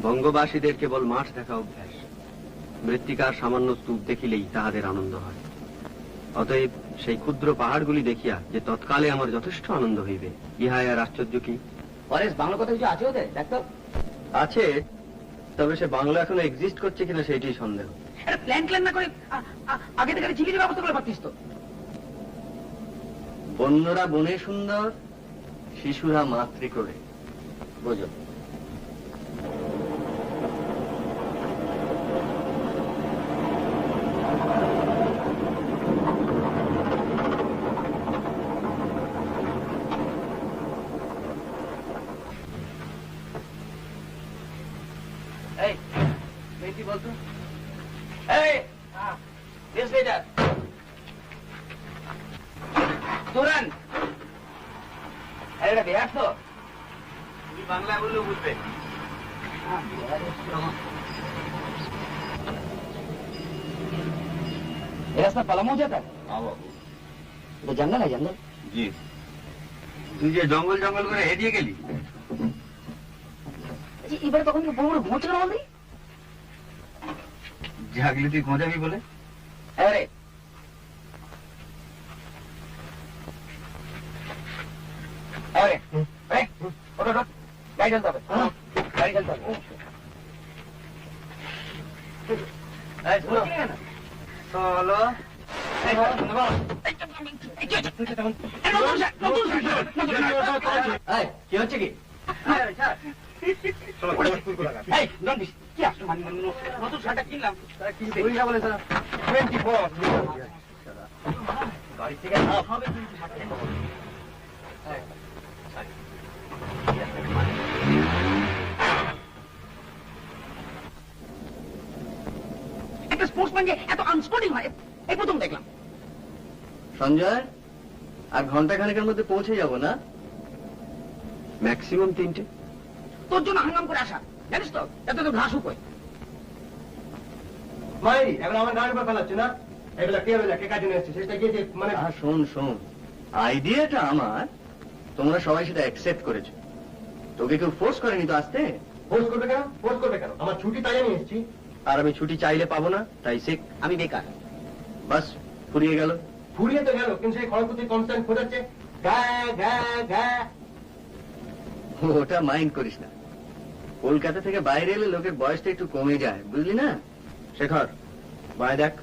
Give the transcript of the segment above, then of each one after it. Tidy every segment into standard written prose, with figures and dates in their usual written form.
বঙ্গবাসীদের কেবল মাঠ দেখা অভ্যাস, মৃত্তিকার সামান্য স্তূপ দেখিলেই তাহাদের আনন্দ হয়। অতএব সেই ক্ষুদ্র পাহাড়গুলি দেখিয়া যে তৎকালে আমার যথেষ্ট আনন্দ হইবে, ইহাই আর আশ্চর্য কি? পরেশ, বাংলা কথা কিছু আছে ওদের? দেখতো আছে, তবে সে বাংলা এখনো এক্সিস্ট করছে কিনা সেইটি সন্দেহ। প্ল্যান প্ল্যান না করে আগে থেকে চিকিৎসা ব্যবস্থা করে পারতিস তো। বন্যরা বনে সুন্দর, শিশুরা মাতৃ করে, বোঝো। বলতো তুরান এটা বিহার তো, তুমি বাংলা বললেও বুঝবে। রাস্তা পালামো যেটা জঙ্গল জঙ্গল। জি, তুই যে জঙ্গল জঙ্গল করে হেরিয়ে গেলি, এবার তখন বড় বড় ঘুমোচ্ছিল না? জাগলি তুই ঘোঁজাবি বলে। আরে গাড়ি চলতে হবে, গাড়ি চলতে হবে। চলো কি হচ্ছে কি? নতুন শার্টটা কিনলাম, গাড়ি থেকে একটা স্পোর্টসম্যানকে এত আনস্পোর্টিং হয় এই প্রথম দেখলাম। সঞ্জয়, আর ঘন্টা খানেকের মধ্যে পৌঁছে যাব না? ম্যাক্সিমাম 3টে। তোর জন্য হাঙ্গাম করে আসা, জানিস তো এত তো ঘাস উপায়। ভাই এবার আমার গাড়ির উপর ফেলাচ্ছে না, এগুলা কে হয়ে কে কাজে এসছে সেটা গিয়ে মানে। শোন শোন, আইডিয়াটা আমার, তোমরা সবাই সেটা অ্যাকসেপ্ট করেছো, তোকে কেউ ফোর্স করেনি তো আসতে। ফোর্স করবে কেন? ফোর্স করবে কেন? আমার ছুটি তাই আমি এসেছি। আর আমি ছুটি চাইলে পাবো না, তাই শিখ। আমি বেকার। বাস ফুরিয়ে গেল। ফুরিয়ে তো গেল, কিন্তু সেই খড়গপুর কনস্ট্যান্ট খোঁজাচ্ছে গা গা গা। ওটা মাইন্ড করিস না, কলকাতা থেকে বাইরে এলে লোকের বয়সটা একটু কমে যায়, বুঝলি না? শেখর, বাই দেখ।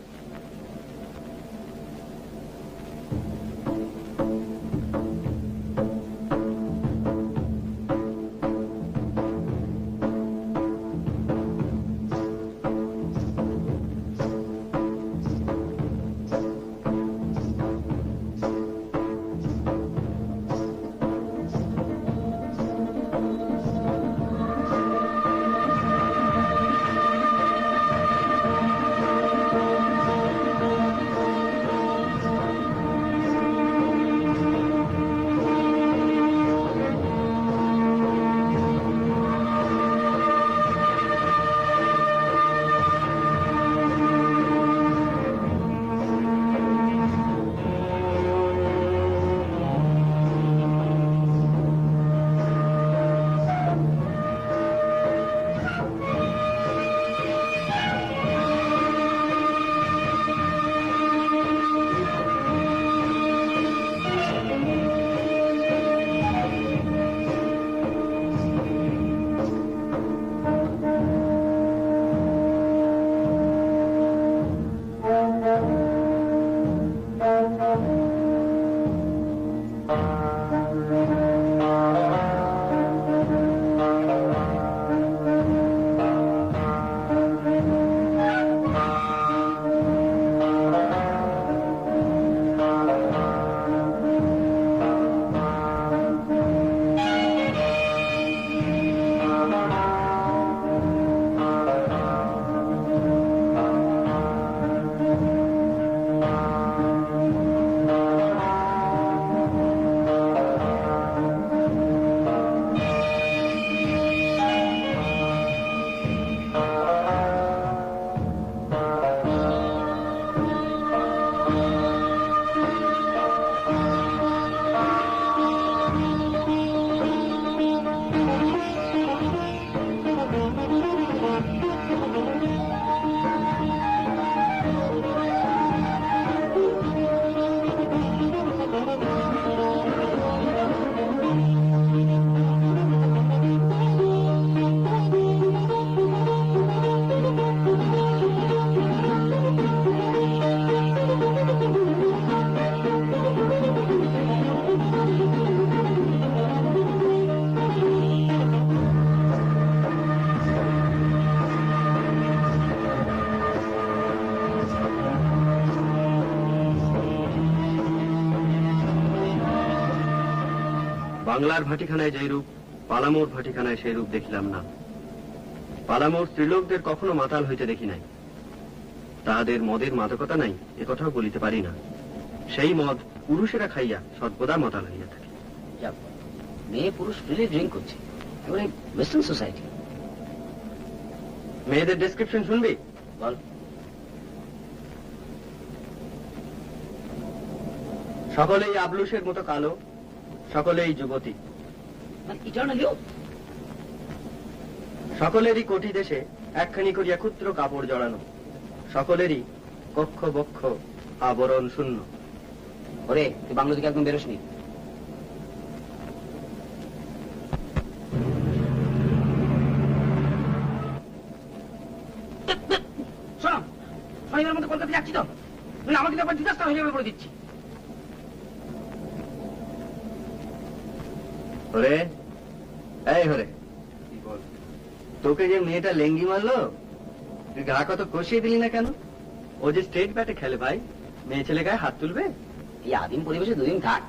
বাংলার ভাটিখানায় যেই রূপ, পালামোর ভাটিখানায় সেই রূপ দেখিলাম না। পালামোর স্ত্রীলোকদের কখনো মাতাল হইতে দেখি নাই, তাহাদের মদের মাদকতা নাই এ কথাও বলিতে পারি না। সেই মদ পুরুষেরা খাইয়া সর্বদা মাতাল হইয়া থাকে। যাক, মেয়ে পুরুষ ফ্রিলি ড্রিঙ্ক করছে, এবারে ওয়েস্টার্ন সোসাইটি। মেয়েদের ডেসক্রিপশন শুনবি? বল। সকলেই আবলুসের মতো কালো, সকলেই যুবতী, মানে ইটার্নালি সকলেরই কোটি দেশে একখানি করিয়া ক্ষুদ্র কাপড় জড়ানো, সকলেরই কক্ষ বক্ষ আবরণ শূন্য। ওরে, তুই বাংলা থেকে একদম বেরোসনি। শোনো, শনিবার মধ্যে কলকাতা যাচ্ছি তো, আমাকে তো একবার ডিজাস্টার হয়ে যাবে বলে দিচ্ছি। হরে, এই হরে, তোকে যে মেয়েটা লেঙ্গি মারলো, তুই গা কত কষিয়ে দিলি না কেন? ও যে স্টেট ব্যাটে খেলে ভাই, মেয়ে ছেলে গায়ে হাত তুলবে? এই আদিম পরিবেশে দুদিন থাক,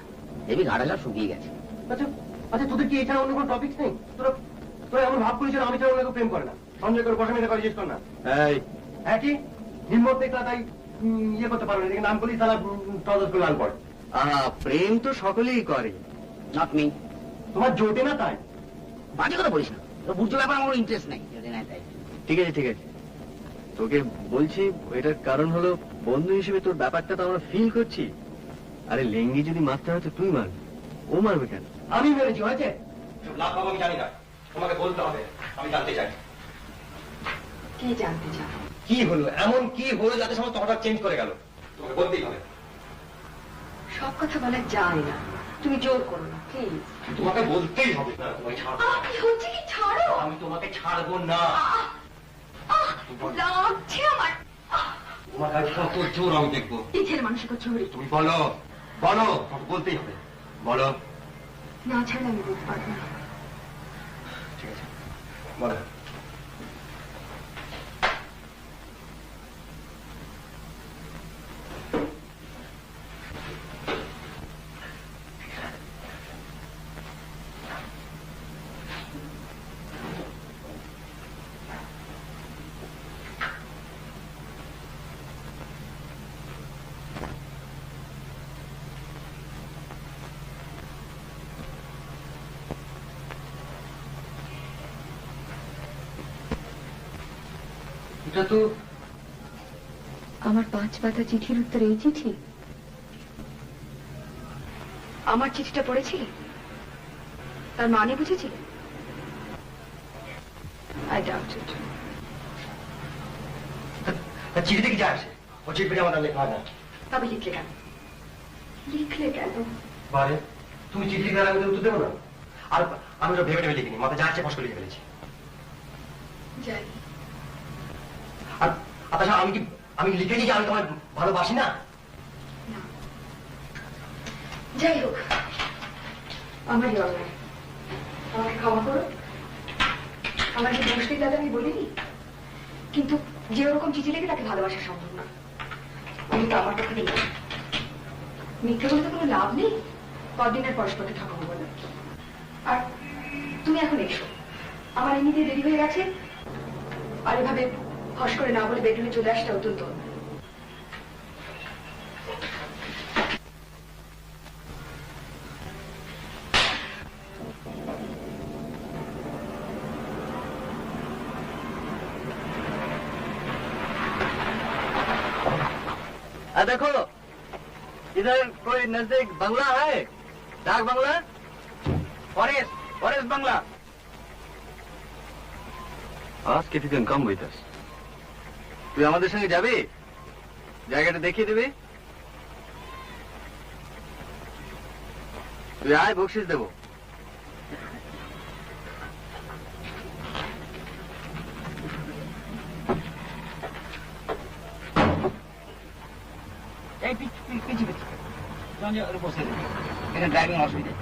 দেবী ঘাটালা শুকিয়ে গেছে। আচ্ছা আচ্ছা, তোদের কি এছাড়া অন্য কোনো টপিক নেই? তোরা তোরা এমন ভাব করিস আমি ছাড়া অন্য কেউ প্রেম করে না। সঞ্জয় করে বসে মেয়ে করে জিজ্ঞেস কর না। এই হ্যাঁ কি নিম্বর দেখলা তাই ইয়ে করতে পারবে না, নাম করি তারা টদস করে লাল পড়ে। প্রেম তো সকলেই করে। Not me. তোমার জোটে না তাই। বাজে কথা বলিস না, তোর বুঝতে ব্যাপার আমার ইন্টারেস্ট নাই। তাই ঠিক আছে ঠিক আছে, তোকে বলছি এটার কারণ হলো বন্ধু হিসেবে তোর ব্যাপারটা তো আমরা ফিল করছি। আরে লেঙ্গি যদি মারতে হয় তো তুই মারবি, ও মারবে কেন? আমি মেরেছি, হয়েছে? সব লাভ পাবো আমি জানি না, তোমাকে বলতে হবে, আমি জানতে চাই। কি জানতে চাও? কি হলো, এমন কি হলো যাতে সমস্ত হঠাৎ চেঞ্জ করে গেল? তোমাকে বলতেই হবে। সব কথা বলা যায় না, তুমি জোর করো না প্লিজ। তোমাকে বলতেই হবে। না, তোমাকে ছাড়বো না। কি হচ্ছে কি? ছাড়ো। আমি তোমাকে ছাড়বো না। লাগছে আমার। তোমার কাছে কত জোর আমি দেখবো। এই ছেলে মানুষের ছবি তুমি বলো, বলো, তোমাকে বলতেই হবে, বলো। না ছাড়লে আমি বলতে পারবো না। ঠিক আছে, বলো। এটা তো আমার 5 পাতা চিঠির উত্তর এই চিঠি? আমার চিঠিটা পড়েছিলে? তার মানে বুঝেছিলে? আই ডাউট ইট। চিঠিতে কি যায় আসে? ও চিঠিটা আমার লেখা হয় না। তবে লিখলে কেন? লিখলে কেন? বারে তুমি চিঠি লিখে আমি উত্তর দেবো না। আর আমি তো ভেবে ভেবে লিখিনি, মাথা যা আছে ফস করে লিখে ফেলেছি। জানি। আর আচ্ছা আমি লিখেছি যে আমি তোমায় ভালোবাসি না। না। যাই হোক, আমারই অন্যায়, আমাকে ক্ষমা করো। আমার যে দোষ নেই দাদা আমি বলিনি, কিন্তু যে ওরকম চিঠি লিখে তাকে ভালোবাসা সম্ভব না। আমি তো আমার পক্ষে দিলাম। মিথ্যে বলে তো কোনো লাভ নেই, কদিনের পরস্পরকে ঠকাবো বলে। আর তুমি এখন এসো, আমার এমনিতে দেরি হয়ে গেছে। আর এভাবে ফস করে না বলে বেডরুমে চলে আসতে অত্যন্ত। देखो इधर कोई नजदीक बंगला है, डाक बंगला, ফরেস্ট, ফরেস্ট বাংলা। ask if you can come with us. তুই আমাদের সঙ্গে যাবি? জায়গাটা দেখিয়ে দিবি? তুই আয়, বকশিস দেবো। এই পিছি বসে এখানে ড্রাইভিং অসুবিধা।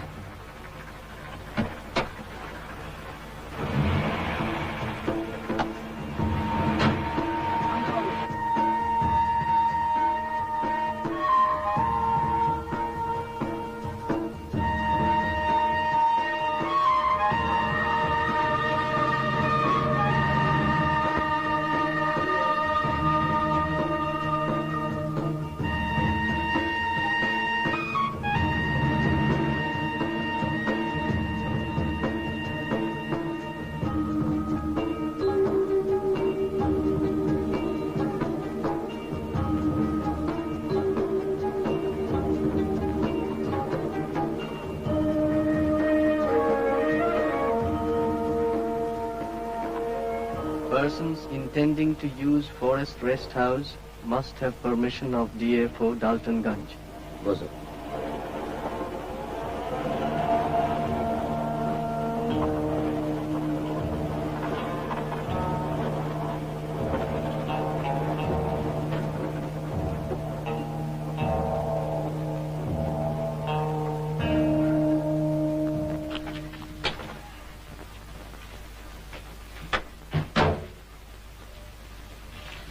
Persons intending to use Forest Rest House must have permission of DFO Daltonganj. বসো।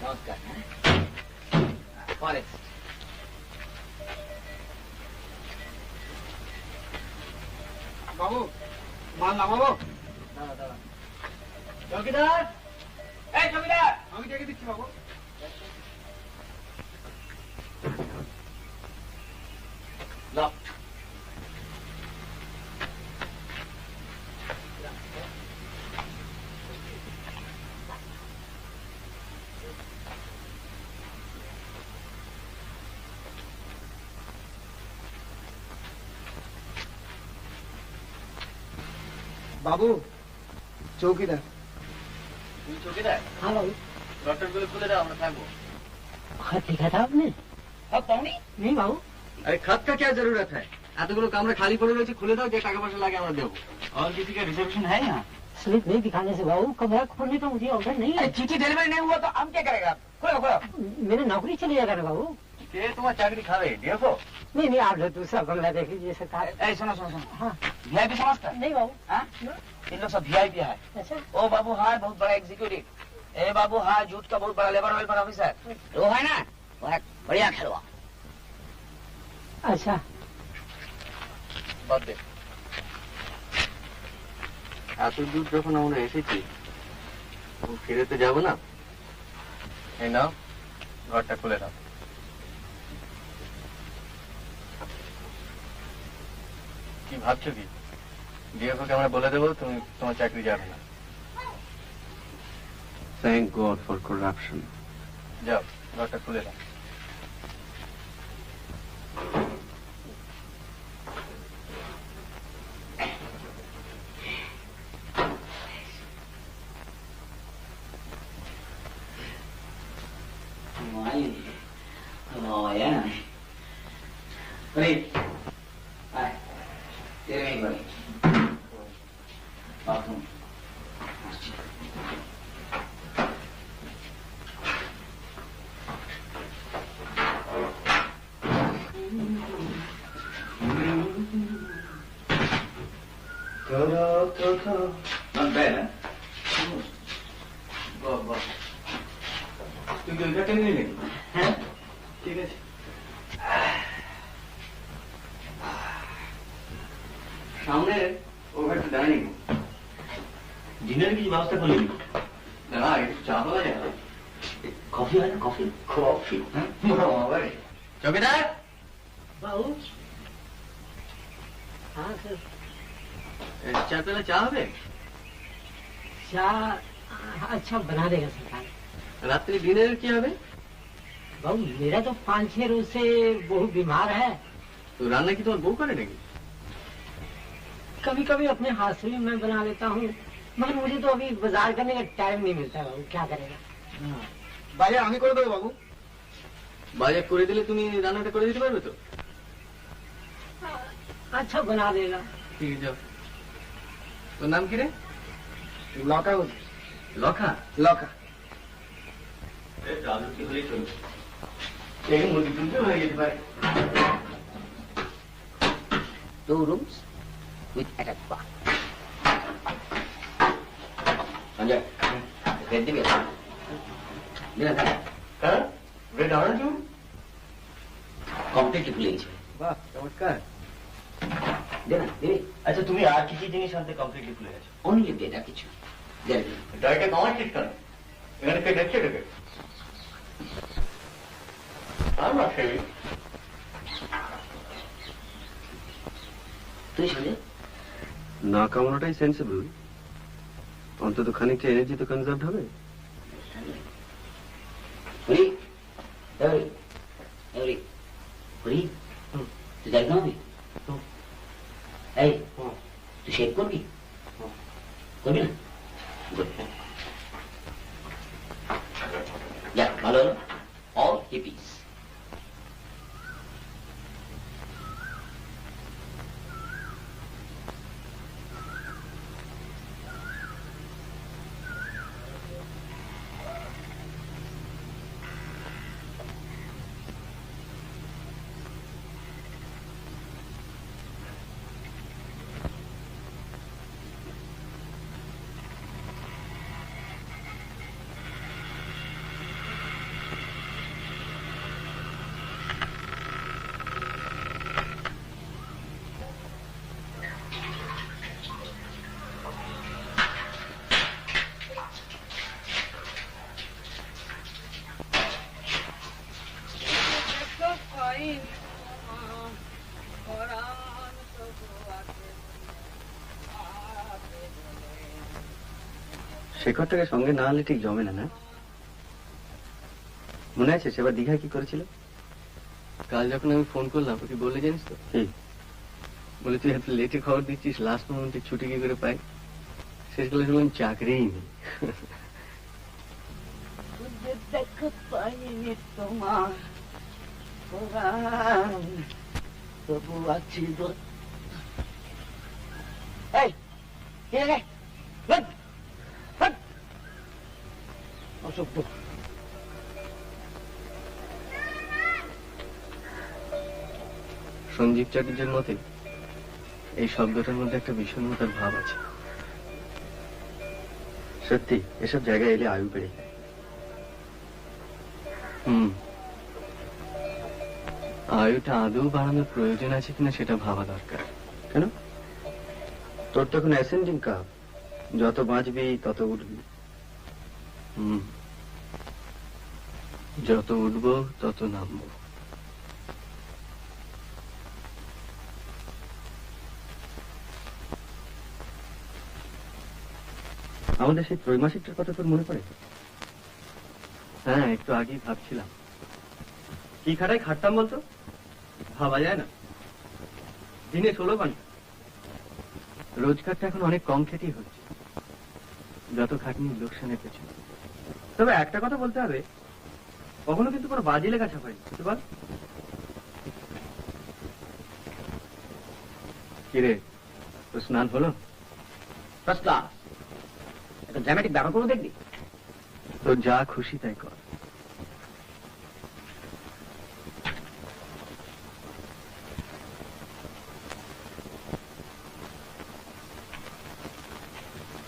নমস্কার। ফরেস্ট বাবু, মাল নামাবো? চৌকিদার, এই চৌকিদার, আমি ডেকে দিচ্ছি বাবু। লক। বাবু, চৌকিদার। তুমি চৌকিদার? हाँ बाबू। ডক্টরগুলো খুলে দাও, আমরা থাকবো। खत लिखा था आपने? সব পাওনি? नहीं बाबू। अरे खत का क्या जरूरत है? এতগুলো কামরা খালি পড়ে রয়েছে, খুলে দাও, যে টাকা পয়সা লাগে আমরা দেবো। और किसी का रिजर्वेशन है यहाँ? स्लिप नहीं दिखाने से बाबू कमरा खोलने का मुझे ऑर्डर नहीं है। चिट्ठी डिलीवरी नहीं हुआ तो हम क्या करेगा? खोलो खोलो। मेरी नौकरी चली जाएगा ना बाबू। কে তোমার চাকরি খাবে? দেখো। नहीं नहीं, आप जो दूसरा बंगला देख लीजिए सरकार। এই শোনো শোনো শোনো। हाँ। वीआईपी समझता है? नहीं बाबू। हाँ? इन लोग सब वीआईपी है। अच्छा। ओ बाबू हाय बहुत बड़ा एग्जीक्यूटिव। ए बाबू हाय जूट का बहुत बड़ा लेबर वेलफेयर ऑफिसर। वो है ना? वो है बढ़िया खेलवा। अच्छा। বাদ দে। এত দূর যখন আমরা এসেছি, ফিরে তো যাবো না। এই নাও, ঘরটা খুলে দাও। কি ভাবছো কি? ডিএফওকে আমরা বলে দেবো তুমি তোমার চাকরি যাবে না। Thank god for corruption. যাও, ঘরটা খুলে দাও। Not bad, huh? বাহ বাহ, তুই কি ওইটা টেনে নিলি? হ্যাঁ। ঠিক আছে। সামনে ওভারটা ডাইনিং, ডিনারে কিছু ব্যবস্থা করলি? না, একটু চা পাওয়া যায়? কফি হয় না? Coffee coffee? চৌকিদার, बाबू। हाँ सर। চার পেলে চা হবে? चाय अच्छा बना देगा सरकार। রাত্রি ডিনারে কি হবে? बाबू मेरा तो 5-6 रोज से बहुत बीमार है। তো রান্না কি তোমার বউ করে নাকি? कभी कभी अपने हाथ से भी मैं बना लेता हूँ, मगर मुझे तो अभी बाजार करने का टाइम नहीं मिलता बाबू, क्या करेगा। বাজার আমি করে দেবো বাবু। বাজার করে দিলে তুমি রান্নাটা করে দিতে পারবে তো? अच्छा बना देगा। ঠিক আছে, যাও। তোর নাম কি রে? লকা বলছি। লখা? লকা। আলু কি হলেই চলবে, এই মুরগি তুলতে হয়ে যেতে পারে। 2 rooms with attached bath. Sanjay, red দিবি? দিনা খায়? হ্যাঁ, রেড অরেঞ্জ কমপ্লিটলি ভুলে গেছি। বাহ, চমৎকার। দিনা দিবি? আচ্ছা, তুমি আর কি কি জিনিস আনতে কমপ্লিটলি ভুলে গেছো? অনলি ডেটা কিছু। দেন ডাইটা কমার ঠিক কেন? এখানে কে দেখছে এটাকে? আমার সেবি তুই শুনে না কামড়াটাই সেন্সিবল, অন্তত খানিকটা এনার্জি তো কনজার্ভ হবে। হরি হরি হরি হরি তুই যাই না হবে? এই তুই শেভ করবি? করবি না? Good. Malone, all hippies. শেখরটাকে সঙ্গে না আনলে ঠিক জমে না, না? মনে আছে সেবার দীঘায় কি করেছিল? কাল যখন আমি ফোন করলাম ওকে বলে জানিস তো কি বলে, তুই এত লেটে খবর দিচ্ছিস, লাস্ট মোমেন্টে ছুটি কি করে পাই? শেষকালে শুনলাম চাকরিই নেই। দেখো পাইনি তোমার পরাণ, তবু আছি এই কে রে? অসভ্য। সঞ্জীব চ্যাটার্জির মতে এই শব্দটার মধ্যে একটা বিষণ্ণতার ভাব আছে। সত্যি এসব জায়গায় এলে আয়ু বেড়ে যায়। আয়ুটা আদৌ বাড়ানোর প্রয়োজন আছে কিনা সেটা ভাবা দরকার। কেন? তোর তো এখন অ্যাসেন্ডিং কাপ, যত বাঁচবি তত উঠবি। যত উঠবো তত নামবো। আমাদের সেই ত্রৈমাসিকটার কথা তোর মনে পড়ে? হ্যাঁ, একটু আগেই ভাবছিলাম কি খাটাই খাটতাম বলতো, ভাবা যায় না। দিনে 16 ঘন্টা রোজগারটা এখন অনেক কম খেতেই হচ্ছে, যত খাটনি লোকসানের পেছনে। তবে একটা কথা বলতে হবে, কখনো কিন্তু কোনো বাজে লেখা ছাপাই বল। কিরে, তো স্নান হলো? First class. একটা ড্রামাটিক ব্যাপার করে দেখবি? তো যা খুশি তাই কর।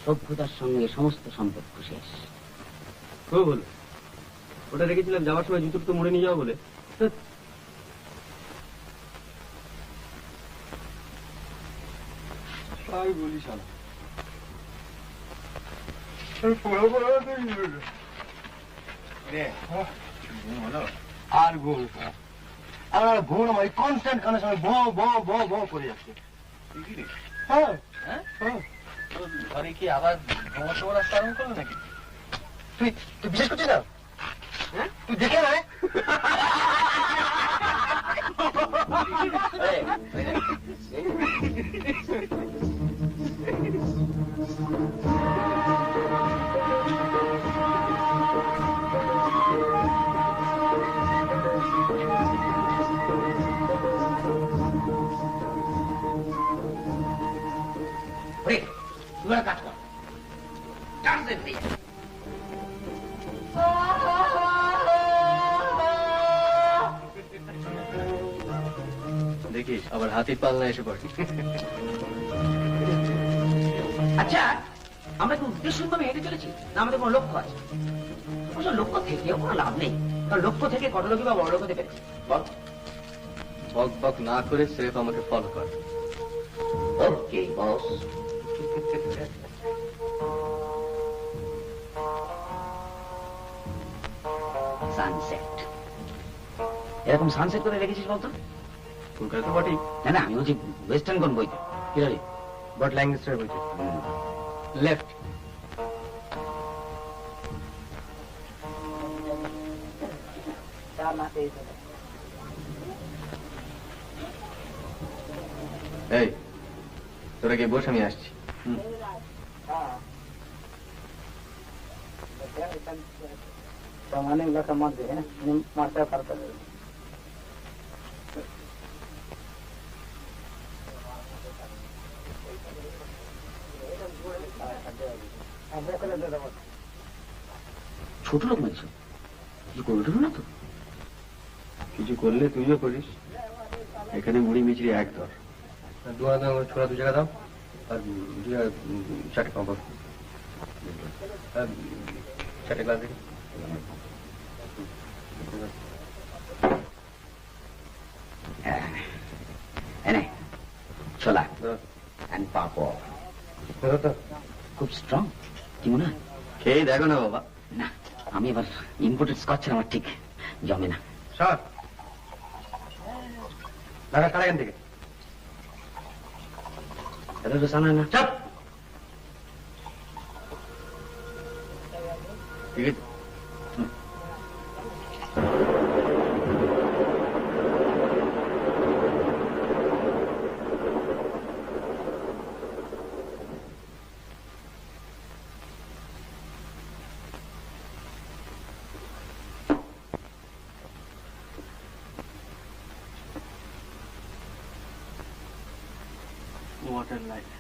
সভ্যতার সঙ্গে সমস্ত সম্পর্ক শেষ। ও বলো, ওটা রেখেছিলাম যাওয়ার সময় জুতোর তো মুড়ে নিয়ে যাওয়া বলে। তাই বলিস আর ঘুম আমার ঘুম আমার কনস্ট্যান্ট কানের সময় ভ ভ ভ ভ করে যাচ্ছে। হ্যাঁ হ্যাঁ, ঘরে কি আবার সমস্যা রাস্তা আরম্ভ করলো নাকি? তুই তুই বিশেষ করছিস না? হ্যাঁ, তুই দেখে না? তুই একটা কাজ কর, টার্জেন দিয়ে দেখিস আবার হাতির পালনা এসে পড়ে। আচ্ছা, আমরা কি উদ্দেশ্যভাবে হেঁটে চলেছি না আমাদের কোনো লক্ষ্য আছে? অবশ্য লক্ষ্য থেকেও কোনো লাভ নেই, কারণ লক্ষ্য থেকে কত লোকই বা বড় লোক হতে পেরেছে বল। বক বক না করে স্রেফ আমাকে ফলো কর। ওকে বস। সানসেট, এরকম সানসেট করে রেখেছিস বলতো? কলকাতা তো বটেই, না না, আমি বলছি ওয়েস্টার্ন কোন বইতে কি জানি, বাট ল্যাঙ্গুয়েজটা বলছে লেফট। এই তোরা গিয়ে বস, আমি আসছি। सामान्य इलाका मत दे मास्टर करता है ছোট লোক মানছ কিছু করবে না তো? কিছু করলে তুইও করিস। এখানে মুড়ি মিচড়ি এক দর। দু আনা ছোড়া 2 জায়গা দাও আর 4টে পাবো। 4টে গ্লাস দিন। এনে ছোলা এন্ড পাপড় খুব স্ট্রং, কি মনে হয়? খেয়ে দেখো না বাবা। না, আমি এবার ইম্পোর্টেড স্কচ আমার ঠিক জমে না। স্যার দাদা কারা এখান থেকে এটা তো জানা না। চাপ ঠিক আছে। What a life.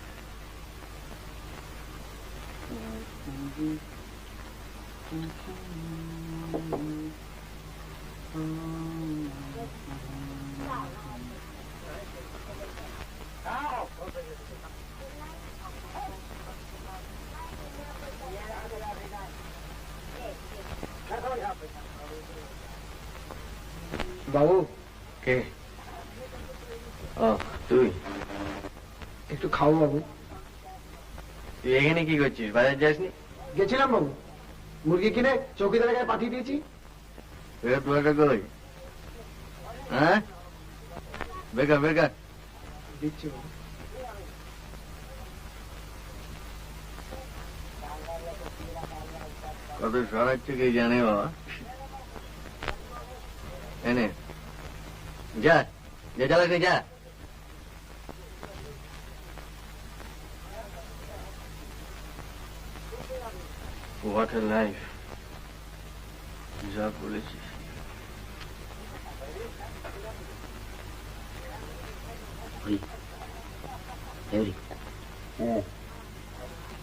বাবু কে? ও তুই? একটু খাও বাবু। তুই এখানে কি করছিস? বাজার যাসনি? গেছিলাম বাবু, মুরগি কিনে চৌকিদারের গায়ে পাঠিয়ে দিয়েছি। তোয়াটা কই? হ্যাঁ, বেকার বেকার দিচ্ছি বাবু। কত সরাচ্ছে কে জানে বাবা। এনে যা, যা চালাকে যা। What a life. যা বলেছিস।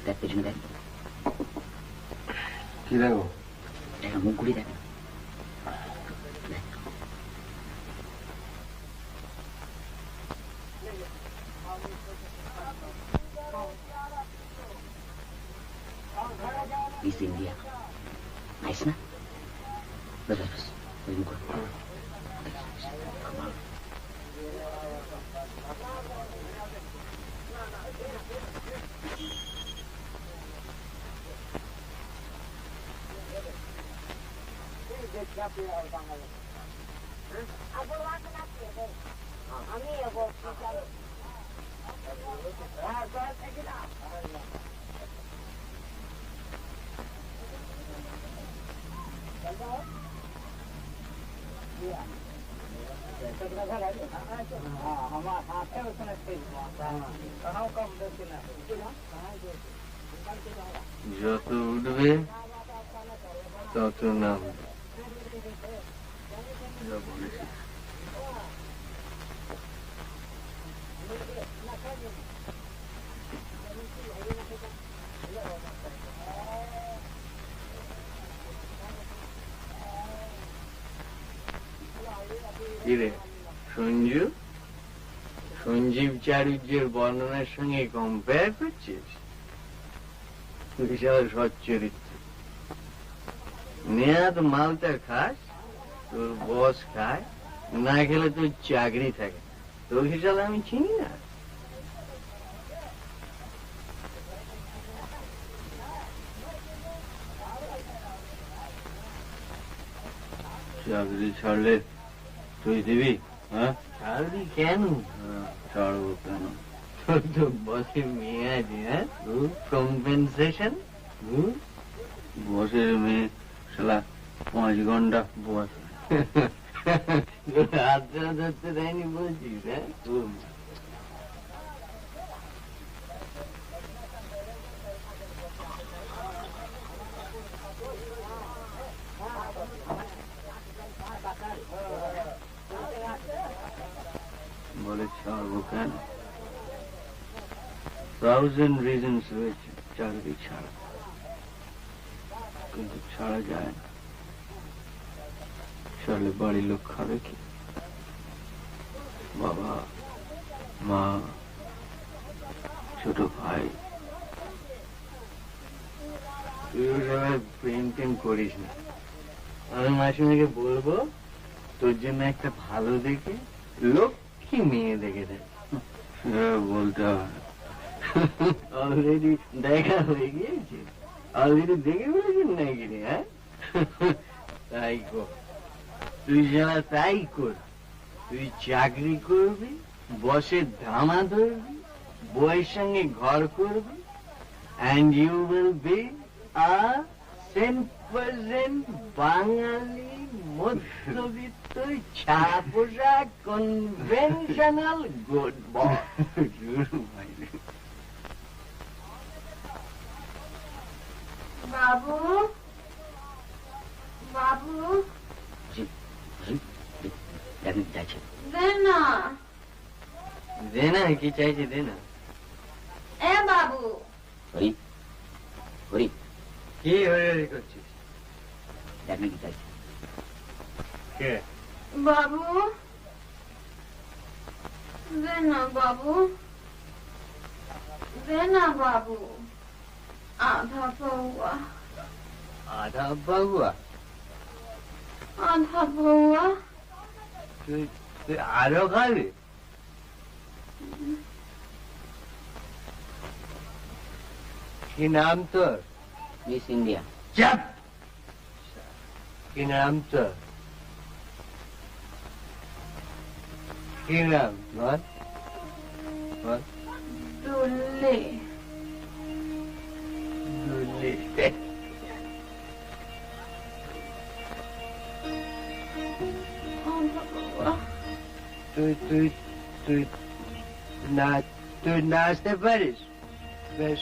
দেখ পেছনে দেখ, কি দেখো? দেখা মুখ ঘুরি দেখ। East India. Nice, na? Bas. Very good. Come on. যত উঠবে তত নামবে। যা বলেছিস। কিরে সঞ্জু, সঞ্জীব চারুজ্যের বর্ণনার সঙ্গে কম্পেয়ার করছিস? বিশাল সচ্চরিত্র। নেহাত মালটা খাস, তোর বস খায়, না খেলে তোর চাকরি থাকে। তোর হিসাবে আমি চিনি না। চাকরি ছাড়লে তুই দিবি? হ্যাঁ, ছাড়বি কেন? ছাড়বো কেন? তোর তো বসের মেয়ে আছে। হ্যাঁ, কম্পেনসেশন। বসের মেয়ে শালা 5 ঘন্টা বস হাতটা ধরতে দেয়নি বলছিস? হ্যাঁ, তাহলে ছাড়বো কেন? 1000 রিজনস রয়েছে চাকরি ছাড়া, কিন্তু ছাড়া যায় না। ছাড়লে বাড়ির লোক খাবে কি? বাবা, মা, ছোট ভাই। তুই ওইভাবে প্রেম টেম করিস না। আমি মাসিমাকে বলবো তোর জন্য একটা ভালো দেখে লক্ষ্মী মেয়ে দেখে দেয়। বলতে হবে, অলরেডি দেখা হয়ে গিয়েছে। অলরেডি দেখে ফেলেছেন নাকি রে? হ্যাঁ, তাই কর। তুই যারা তাই কর। তুই চাকরি করবি, বসের ধামা ধরবি, বউয়ের সঙ্গে ঘর করবি, and you will be a 10% বাঙালি মধ্যবিত্ত ছাড়া পোশাক কনভেনশনাল গুড বয়। বাবু, বাবু, চাইছে দে না। দে না, কি চাইছে দে না। এ বাবু, হরি হরি কি হয়ে করছিস? দেখ না কি চাইছে। কে? বাবু, দে না বাবু, দে না বাবু, আধা পৌয়া। আধা বাবুয়া? আধা পৌয়া। তুই আরো খাবি? কি নাম তোর? Miss India. চাপ। কি নাম তোর? কি নাম? বল বল। দুল্লে। দুলি। আধা পৌয়া। তুই তুই তুই না, তুই নাচতে পারিস? বেশ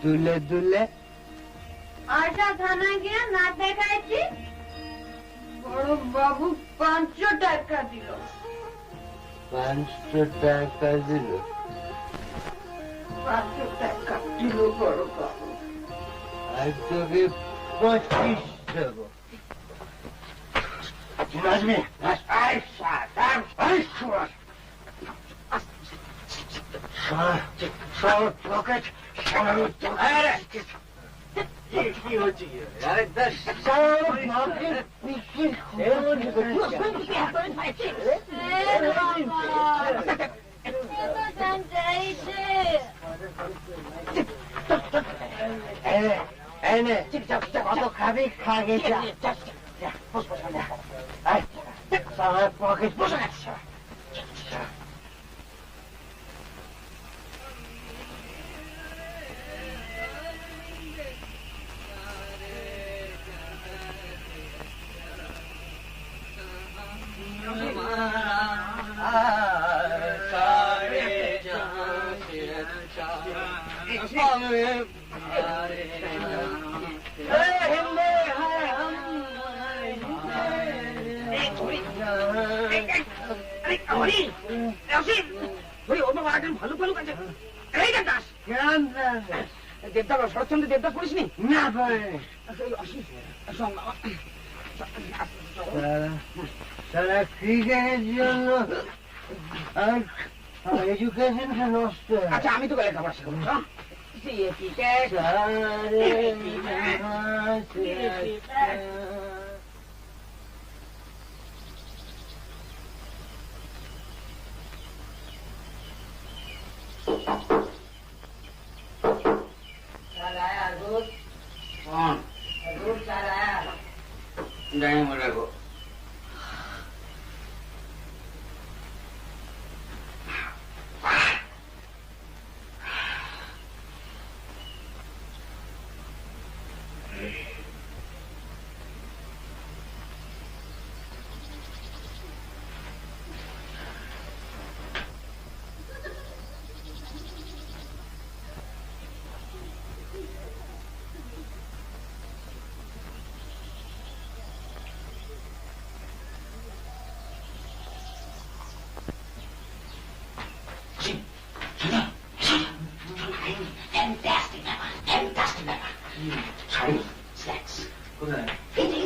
দুলে দুলে। আশা থানায় গিয়ে নাচ দেখাইছি, বড় বাবু 500 টাকা দিল। 500 টাকা দিল? 500 টাকা দিল বড় বাবু। আর তোকে 25 দেবো। নাচবি? কি হচ্ছে? কত খাবি? খাগে পকেট বসে গেছে। দেবদা শরৎচন্দ্র দেবদা পড়িসনি? না পারে সারা ক্রিকেটের জন্য এডুকেশনটা নষ্ট। আচ্ছা আমি তো লেখাপড়া শেখাবো।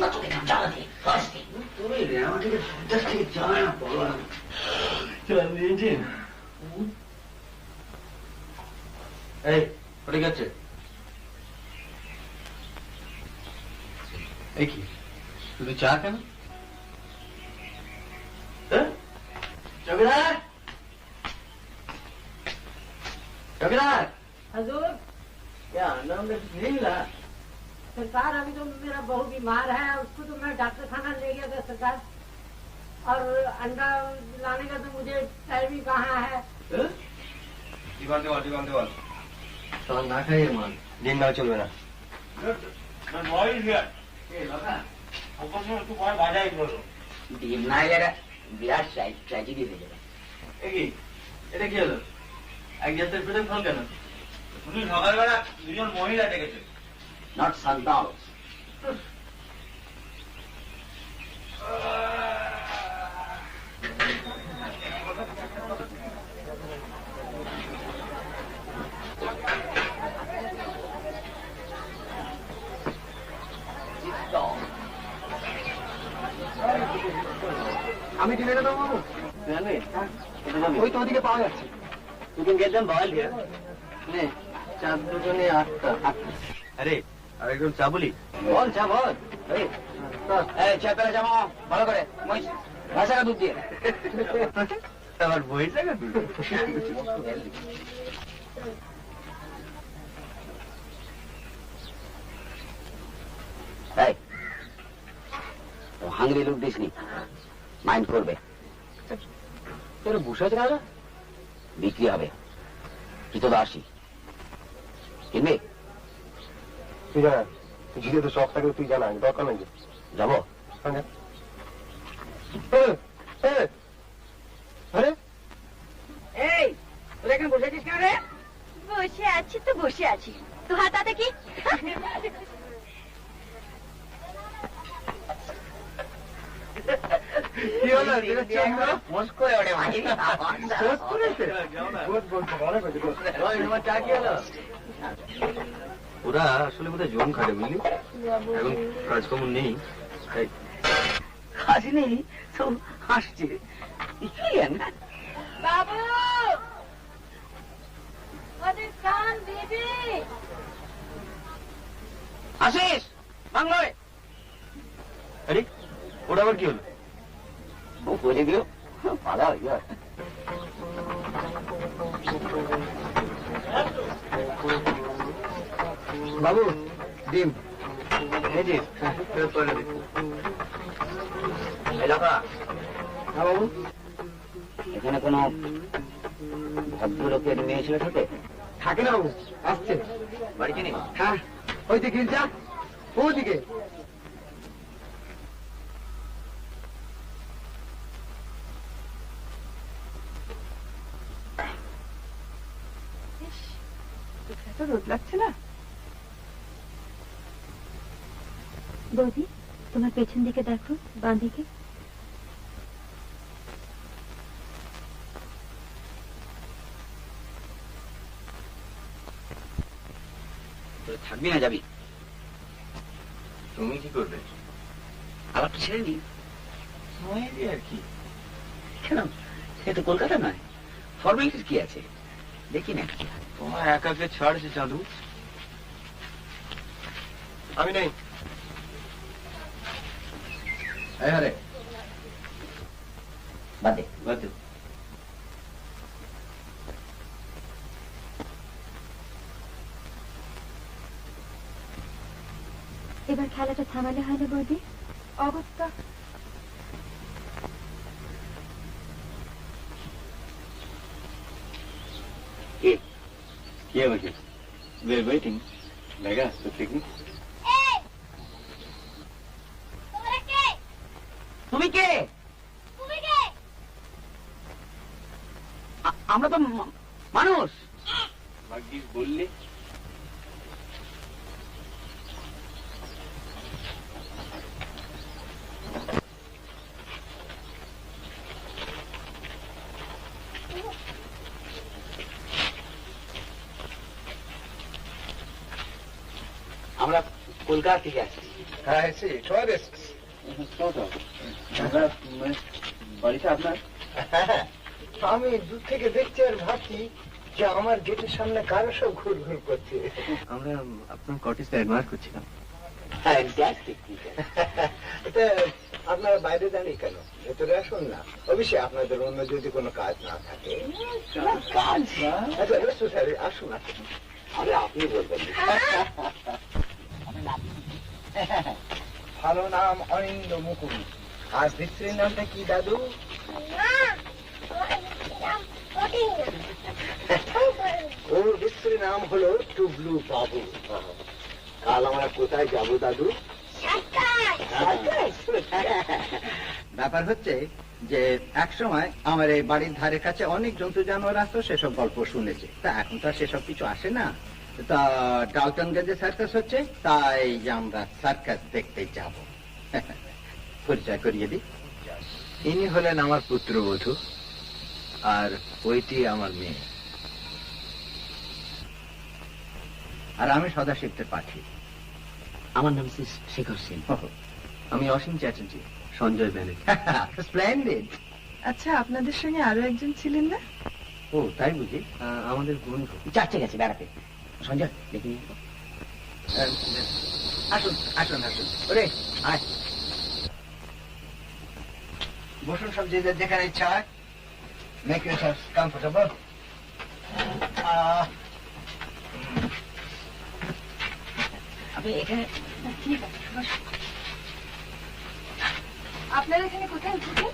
তিনবার চোখে জ্বালা দিয়ে ফাঁস দিয়ে তুমি আমাকে সন্ত্রাস থেকে জানা না বলো না এই ওটা গেছে এই কি শুধু চা কেন চৌকিদার चौकीदार हजूर क्या नाम नहीं मिला सरकार अभी तो मेरा बहू बीमार है उसको तो मैं डॉक्टर खाना ले गया था सरकार और अंडा लाने का तो मुझे टाइम ही कहाँ है साल ना खाइए मान दिन ना चलবে না ডিম না এলে বিরাট ট্র্যাজেডি হয়ে যাবে এটা কি হলো এক জাতের পেটে ফল কেন তুমি সকালবেলা দুজন মহিলা ডেকেছে নট সন্তান আমি কিনে দেবো বাবু জানি ওই তো ওদিকে পাওয়া যাচ্ছে You can get them boiled here. নে চার দুজনে আটটা আরে আর একজন চা বলি বল চা বল এই চা পেলে জামা ভালো করে মহিষ ভাষাটা দুধ দিয়ে আমার বই জায়গা এই ও হাঙ্গরি লুক দিসনি মাইন্ড করবে তোর বসে আছে না বিক্রি হবে কি তো আসি কিনবে তুই জানা ঝিরে তো শখ থাকলে তুই জানা দরকার নাই যাবো আরে এই তোরা এখানে বসে আছিস কেন রে বসে আছি তো বসে আছি তো হাতাতে কি কি হলো মোস করে ওঠে মাঝে চা কি হলো ওরা আসলে বোধহয় জোন খাটে বুঝলি এখন কাজকর্ম নেই তাই হাসি নেই তো হাসছে বাবু ওদের কান দিবি আসিস বাংলায় আরে ওটা আবার কি হলো ও করে দিও পালা হয়ে যায় বাবু ডিম এই যে ফেরত করে দে এলাকা হ্যাঁ বাবু এখানে কোনো ভদ্রলোকের মেয়ে ছেলে থাকে থাকে না বাবু আসছে বাড়ি চিনি হ্যাঁ ওই দিকে গির্জা ওদিকে তো রোদ লাগছে না বৌদি তোমার পেছন দিকে দেখো বাঁ দিকে থাকবি না যাবি তুমি কি করবে আবার তো ছেড়ে নি আর কি কেন সে তো কলকাতা নয় ফর্মালিটিস কি আছে দেখি না তোমার একাকে ছাড়ছে চাঁদু আমি নেই আরে বাদে বাদ এবার খেলাটা থামালে হয় না বৌদি অবস্থা কি হবে we are waiting লাগা তো পিকনিক তুমি কে আমরা তো মানুষ ভাগ্যিস বললে আমরা কলকাতা থেকে আসছি I see. Tourists. বাড়িটা আপনার? আমি দূর থেকে দেখছি আর ভাবছি যে আমার গেটের সামনে কারো সব ঘুর ঘুর করছে। আমরা আপনার কটেজটা অ্যাডমায়ার করছিলাম। এটা আপনারা বাইরে দাঁড়িয়ে কেন? ভেতরে আসুন না। অবশ্যই আপনাদের অন্য যদি কোনো কাজ না থাকে। কাজ? আচ্ছা এসো স্যার, আসুন আসুন। আরে আপনি বলবেন। ভালো নাম অনিন্দ মুকুল। আর স্ত্রীর নামটা কি দাদু? ওর স্ত্রীর নাম হলো টুবলু বাবু। কাল আমরা কোথায় যাবো দাদু? ব্যাপার হচ্ছে যে এক সময় আমার এই বাড়ির ধারে কাছে অনেক জন্তু জানোয়ার আসতো, সেসব গল্প শুনেছে। তা এখন তো আর সেসব কিছু আসে না। তা ডালটনগঞ্জে সার্কাস হচ্ছে, তাই আমরা সার্কাস দেখতে যাব। পরিচয় করিয়ে দিই, ইনি হলেন আমার পুত্রবধূ, আর ওইটি আমার মেয়ে। আর আমি সদাশিবদের পাঠি। আমার নাম শেখর সেন। আমি অসীম চ্যাটার্জি, সঞ্জয় ব্যানার্জি। স্প্লেন্ডিড। আচ্ছা, আপনাদের সঙ্গে আরো একজন ছিলেন না? ও তাই বুঝি? আমাদের বন্ধু। চার্চে গেছে বেড়াতে। সঞ্জয় দেখি নিয়ে আসুন আসুন আসুন, ওরে আয় বসুন, সব যে যার যেখানে ইচ্ছা হয়। Make yourself comfortable. আপনি এখানে ঠিক আছে, বসুন। আপনারা এখানে কোথায় উঠেছেন?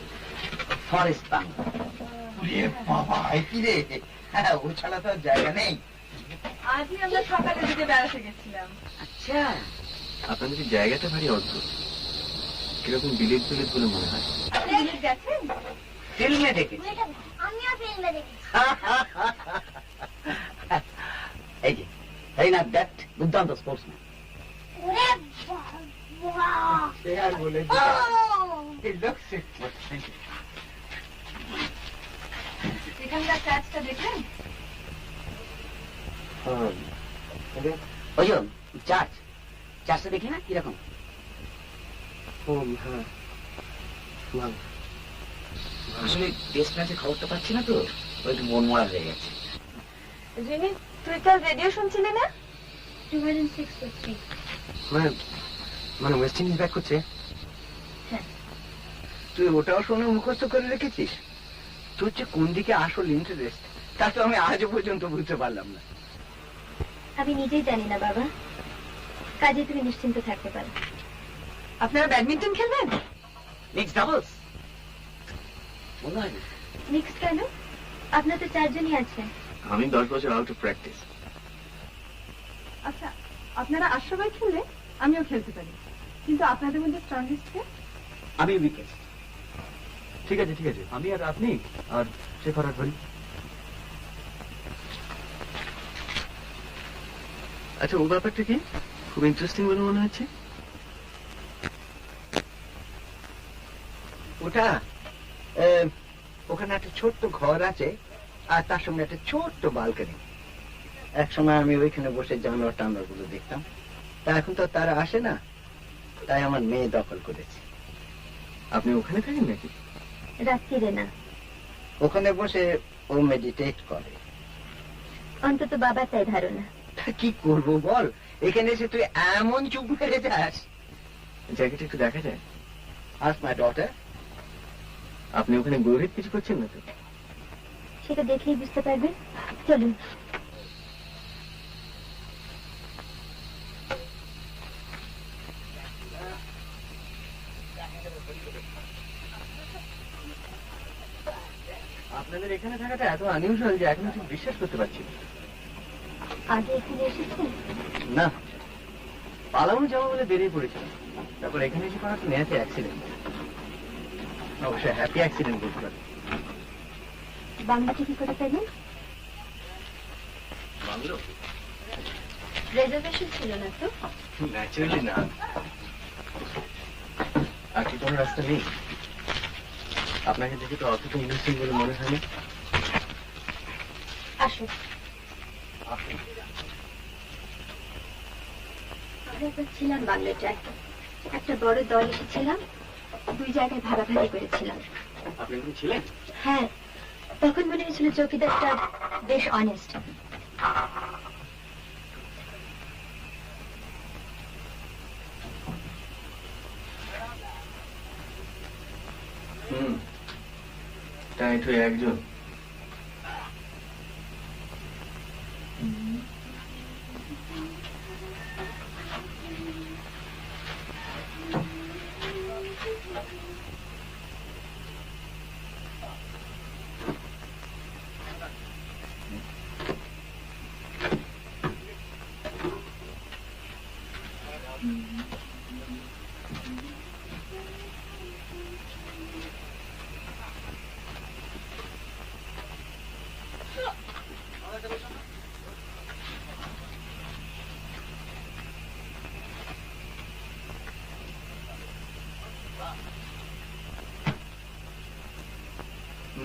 Forest pump. ওরে বাবা, এ কি রে? হ্যাঁ, ও ছাড়া তো আর জায়গা নেই। আজই আমরা সকালে দিকে বেড়াতে গেছিলাম। আচ্ছা, আপনাদের এই জায়গাটা ভারী অদ্ভুত, কিরকম বিলেত বিলেত বলে মনে হয়। আপনি বিলেত গেছেন? ফিল্মে দেখেছি। আমিও ফিল্মে দেখি। এই যে রীনাথ দত্ত, দুর্দান্ত স্পোর্টসম্যান। ওরে বাবা! সে আর বলে ও! It looks it. এখানকার কাজটা দেখলেন? ওই যে চার্চ, চার্চটা দেখি না কিরকম? ও হ্যাঁ, ভালো। আসলে টেস্ট ম্যাচের খবরটা পাচ্ছি না তো, ওই একটু মন মরা হয়ে গেছে। জিনি, তুই কাল রেডিও শুনছিলি না? 2006 মানে মানে ওয়েস্ট ইন্ডিজ ব্যাক করছে। তুই ওটাও শুনে মুখস্থ করে রেখেছিস? তোর যে কোন দিকে আসল ইন্টারেস্ট তা তো আমি আজও পর্যন্ত বুঝতে পারলাম না। আমি নিজেই জানি না বাবা, কাজে তুমি নিশ্চিন্ত থাকতে পারো। আপনারা ব্যাডমিন্টন খেলবেন? মিক্স ডাবলস মনে হয় না। মিক্স কেন? আপনার তো 4 জনই আছেন। আমি 10 বছর আউট অফ প্র্যাকটিস। আচ্ছা, আপনারা আর সবাই খেললে আমিও খেলতে পারি, কিন্তু আপনাদের মধ্যে স্ট্রংগেস্ট কে? আমি উইকেট। ঠিক আছে ঠিক আছে, আমি আর আপনি আর শেখর আর হরি। আচ্ছা, ও ব্যাপারটা কি খুব ইন্টারেস্টিং বলে মনে হচ্ছে। ওটা ওখানে একটা ছোট্ট ঘর আছে, আর তার সঙ্গে একটা ছোট্ট বালকনি। এক সময় আমি ওইখানে বসে জানোয়ার টানোয়ার গুলো দেখতাম। তা এখন তো তারা আসে না, তাই আমার মেয়ে দখল করেছে। আপনি ওখানে থাকেন নাকি? রাত্রিরে না, ওখানে বসে ও মেডিটেট করে। অন্তত বাবা তাই ধারণা। তা কি করবো বল, এখানে এসে তুই এমন চুপ মেরে যাস। জায়গাটা একটু দেখা যায়? Ask my daughter. আপনি ওখানে গভীর কিছু করছেন না তো? সেটা দেখলেই বুঝতে পারবেন। চলুন। আপনাদের এখানে থাকাটা এত আনইউজুয়াল যে এখনো ঠিক বিশ্বাস করতে পারছি না। আগে এখানে এসেছেন? না, পালানো যাবো বলে বেরিয়ে পড়েছিলাম, তারপর এখানে এসে কোনো একটা ন্যাচে অ্যাক্সিডেন্ট। অবশ্যই হ্যাপি অ্যাক্সিডেন্ট বলতে পারি। বাংলাতে কি করে পেলেন? বাংলো? রেজার্ভেশন ছিল না তো? ন্যাচারালি না। আর কি কোনো রাস্তা নেই? আপনাকে দেখে তো অতটা ইনোসেন্ট বলে মনে হয় না। আসুন। আমরা একবার ছিলাম বাংলাটায়, একটা বড় দল এসেছিলাম, 2 জায়গায় ভাগাভাগি করেছিলাম। আপনি কি ছিলেন? হ্যাঁ, তখন মনে হয়েছিল চৌকিদারটা বেশ অনেস্ট। টাইট হয়ে একজন।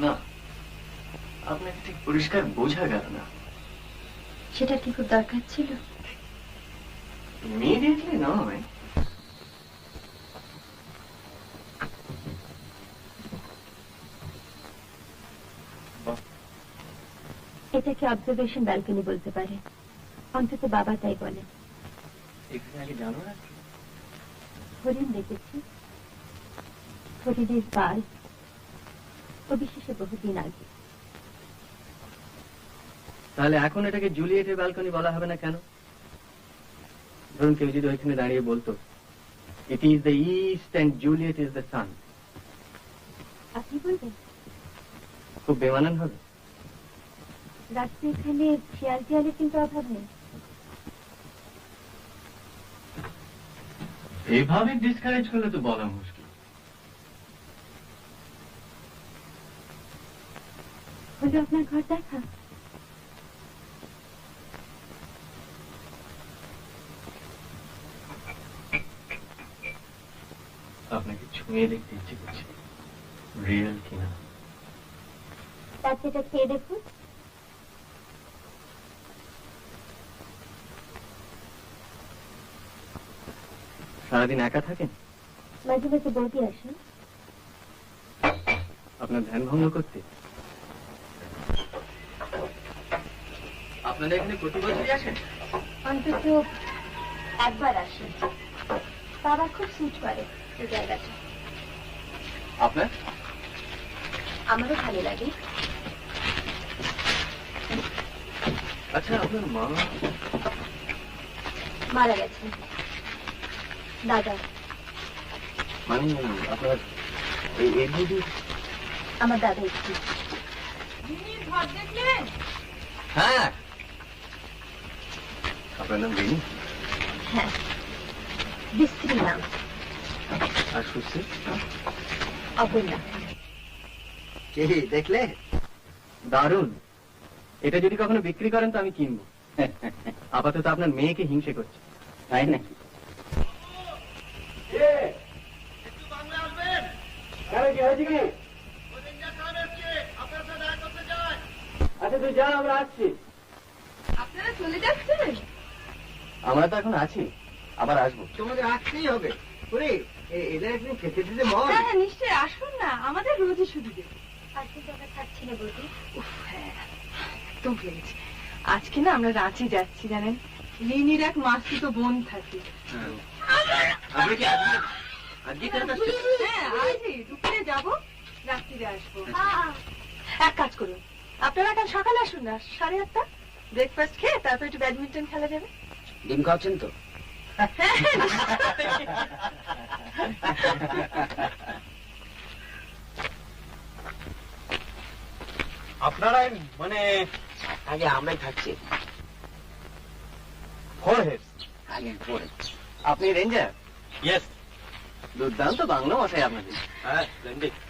না, আপনাকে ঠিক পরিষ্কার বোঝা গেল না। সেটা কি খুব দরকার ছিল? ইমিডিয়েটলি নয়। এটাকে অবজারভেশন ব্যালকনি বলতে পারে, অন্তত বাবা তাই বলে। এখানে আগে জানো না? হরিণ দেখেছি, হরিণের পাল, অবিশেষে বহুদিন আগে। তাহলে এখন এটাকে জুলিয়েটের ব্যালকনি বলা হবে না কেন? ধরুন কেউ যদি ওইখানে দাঁড়িয়ে বলতো, it is the east and Juliet is the sun, আপনি বলবেন? খুব বেমানান হবে। রাত্রে এখানে শিয়াল টিয়ালের কিন্তু অভাব নেই। এইভাবে ডিসকারেজ করলে তো বলা মুশকিল। হলো আপনার ঘর দেখা? আপনাকে ছুঁয়ে দেখতে ইচ্ছে করছে, রিয়েল কিনা। তার সেটা খেয়ে দেখুন। সারাদিন একা থাকেন? মাঝে মাঝে বৌদি আসেন। আপনার ধ্যান ভঙ্গ করতে? আপনারা এখানে প্রতি বছরই আসেন? অন্তত একবার আসেন। বাবা খুব সুট করে এই জায়গাটা। আপনার? আমারও ভালো লাগে। আচ্ছা, আপনার মা মারা গেছেন। দাদা মানে আপনার এই বুঝি? আমার দাদা একটু। ঘর দেখলেন? হ্যাঁ। আপনার নাম রিনি? হ্যাঁ, বিশ্রী নাম। আর সুশ্রী? অপর্ণা। কি দেখলে? দারুণ। এটা যদি কখনো বিক্রি করেন তো আমি কিনবো। আপাতত আপনার মেয়েকে হিংসে করছে। তাই নাকি? আচ্ছা তুই যা, আমরা আসছি। আপনারা চলে যাচ্ছেন? আমরা তো এখন আছি, আবার আসবো। তোমাদের আসতেই হবে। ওরে, এদের একদিন খেতে দিতে বল। হ্যাঁ হ্যাঁ, নিশ্চয়ই আসুন না, আমাদের রোজই সুবিধে। আজকে টাকা থাকছি না বৌদি। উফ, হ্যাঁ, একদম পেরেছি। আজকে না আমরা রাঁচি যাচ্ছি জানেন, রিনির এক মাসিতো বোন থাকে। আপনি কি আজকে ফেরত আসছেন? হ্যাঁ, আজই দুপুরে যাবো, রাত্রিরে আসবো। এক কাজ করুন, আপনারা কাল সকালে আসুন না, 8:30। ব্রেকফাস্ট খেয়ে তারপর একটু ব্যাডমিন্টন খেলা যাবে। ডিম খাওয়াচ্ছেন তো? আপনারাই মানে আগে আমরাই থাকছি। আগে পরে। আপনি রেঞ্জার? ইয়েস। দুর্দান্ত বাংলা মশাই আপনাদের। হ্যাঁ,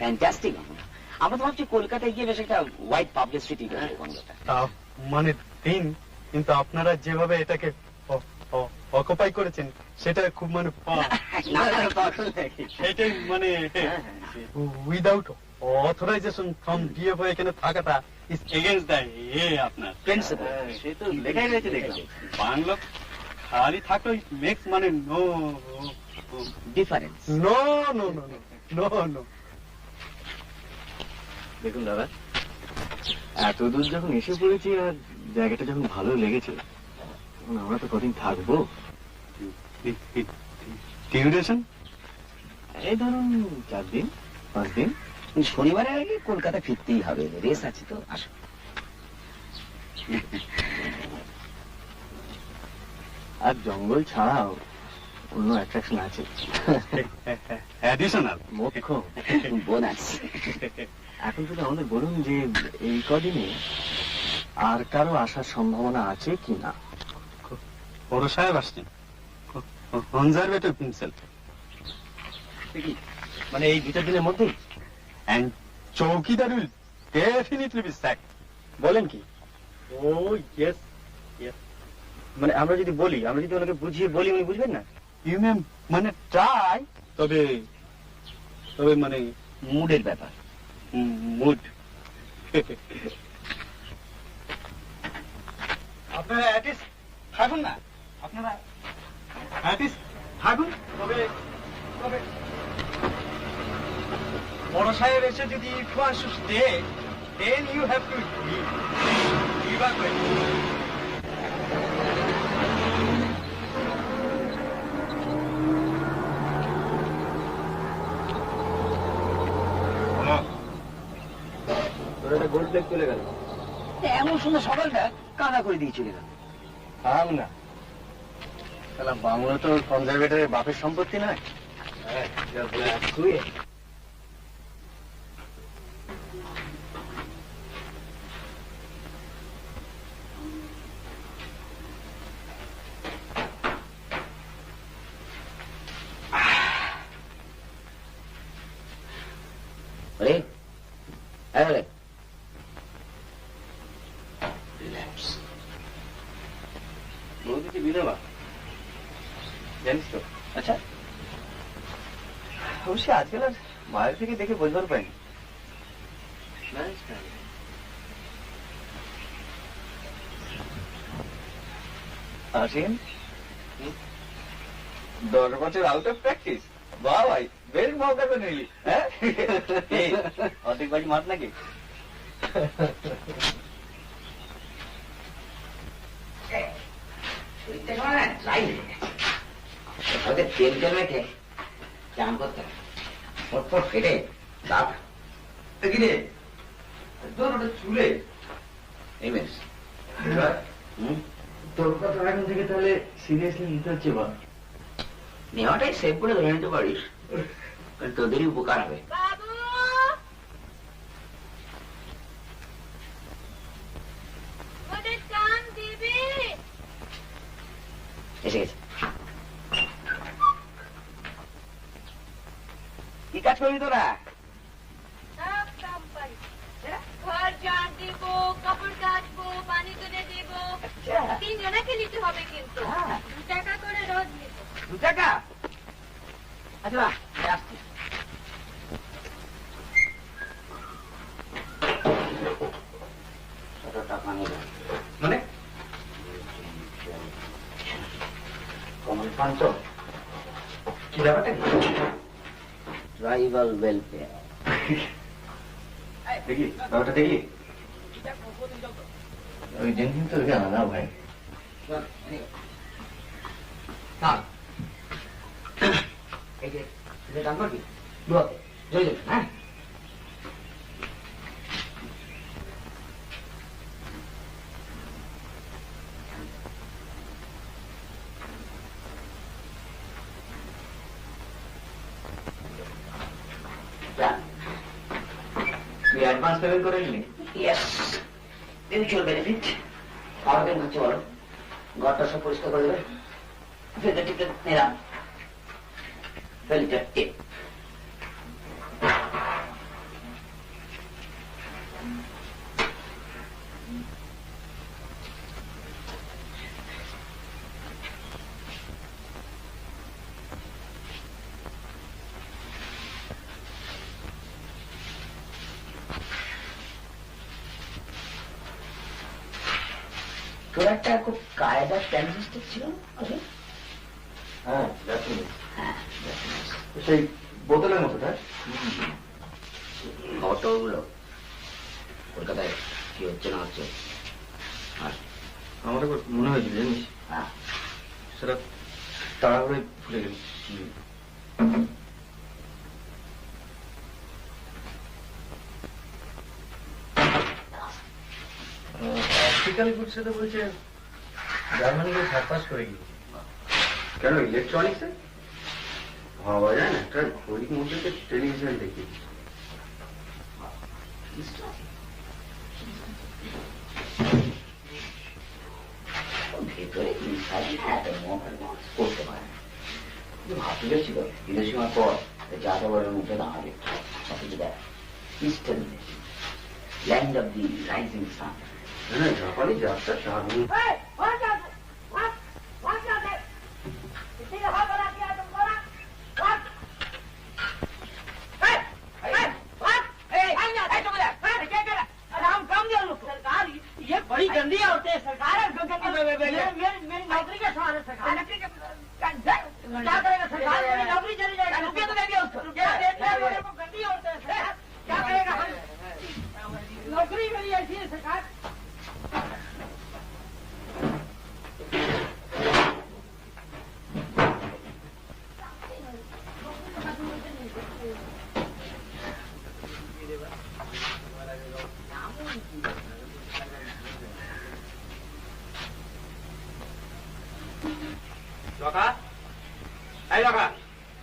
ফ্যান্টাস্টিক। আমরা তো ভাবছি কলকাতায় গিয়ে বেশ একটা হোয়াইট পাবলিসিটি করবো বাংলাটা। মানে দিন, কিন্তু আপনারা যেভাবে এটাকে অকুপাই করেছেন সেটা খুব মানে সেটাই মানে উইদাউট অথরাইজেশন ফ্রম ডিএফও এখানে থাকাটা ইজ এগেইনস্ট দ্য আপনার প্রিন্সিপাল। সে তো লেখাই রয়েছে দেখলাম। বাংলা খালি থাকলে মেক্স মানে no difference. No no no no no. দেখুন দাদা, এত দূর যখন এসে পড়েছি আর জায়গাটা যখন ভালো লেগেছে, তখন আমরা তো কদিন থাকবো। ডিউরেশন এই ধরুন 4 দিন 5 দিন। শনিবারের আগে কলকাতা ফিরতেই হবে, রেস আছে তো। আসো। আর জঙ্গল ছাড়াও অন্য অ্যাট্রাকশন আছে। অ্যাডিশনাল মোক্ষম বোনাস। এখন শুধু আমাদের বলুন যে এই কদিনে আর কারো আসার সম্ভাবনা আছে কি না? বড় সাহেব আসছেন, কনজারভেটিভ হিমসেলফ। মানে এই 2-4 দিনের মধ্যেই? And চৌকিদার will definitely be sacked. বলেন কি? ও ইয়েস, মানে আমরা যদি বলি, আমরা যদি ওনাকে বুঝিয়ে বলি, উনি বুঝবেন না? You may মানে ট্রাই, তবে মানে মুডের ব্যাপার। মুড। আপনারা অ্যাটিস্ট থাকুন না, আপনারা অ্যাটিস্ট থাকুন, তবে বড় সাহেব এসে যদি if you want to stay, then you have to leave. Leave our way. তোর একটা গোল্ড প্লেট চলে গেল। এমন সুন্দর সকালটা কাদা করে দিয়ে চলে গেল। থাম না, তাহলে বাংলা তো কনজারভেটরের বাপের সম্পত্তি নয়। বৌদিটি বিধবা, জানিস তো? আচ্ছা, অবশ্যই আজকাল আর বাইরে থেকে দেখে বোঝবার পাইনি। আসেন 10 বছর আউট অফ প্র্যাকটিস। বাহ ভাই, বেশ মৌকা করে নিলি। হ্যাঁ, অর্ধেক বাজি মাঠ নাকি? তেল তেল মেখে চান করতে হবে, ফটফট ফেটে দাঁত কিরে তোর ওটা চুলে এমএস। তোর কথা এখন থেকে তাহলে সিরিয়াসলি নিতে হচ্ছে। বা নেওয়াটাই সেভ করে ধরে নিতে পারিস, তোদেরই উপকার হবে। বাবু, ওদের কান দিবি? এসে গেছে। কি কাজ করবি তোরা? সব কাম পারি। ঘর ঝাড় দিব, কাপড় কাচবো, পানি তুলে দিব। 3 জনাকে নিতে হবে কিন্তু। 2 টাকা করে রোজ নিব। 2 টাকা? আচ্ছা আসছি। মানে কমন ফান্ড কি ব্যাপারটা? Tribal welfare. দেখি ব্যাপারটা দেখি। ওই দিন কিন্তু জানা না ভাই। এই যে দাম করবি 2 হাতে জয় জয়। হ্যাঁ, তুই অ্যাডভান্স পেমেন্ট করে নিলি? Yes, mutual benefit. আরো দিন হচ্ছে বলো, ঘরটা সব পরিষ্কার করে দেবে। ফেলে টিকে নিলাম, ফেলিটা টিপ। তোর একটা খুব কায়দা ট্রানজিস্টার ছিল না? হ্যাঁ, হ্যাঁ, সেই বোতলের মতো, তাই? খবরগুলো কলকাতায় কি হচ্ছে না হচ্ছে, আমার একবার মনে হয়েছিল জানিস, হ্যাঁ সেটা তাড়াহুড়োয় ভুলে গেল। অপটিক্যাল গুডসে তো বলছে জার্মানিকে সারপাস করে গিয়েছে। কেন ইলেকট্রনিক্সে ভাবা যায় না, একটা ঘড়ির মধ্যে টেলিভিশন দেখিয়েছে। ভেতরে করতে পারে না, ভাবতে গেছিল বিদেশি হওয়ার পর যাতা বলের মুখে দাঁড়াবে। অথচ দেখ eastern land of the rising sun. হ্যাঁ, জাপানি যাত্রা দারুণ। ये बड़ी गंदी औरतें हैं सरकार, मेरी नौकरी का सवाल है सरकार। क्या करेगा सरकार, मेरी नौकरी चली जाएगी। रुपये तो देंगे उसको, गंदी औरतें हैं, क्या करेगा? नौकरी मेरी ऐसी है सरकार।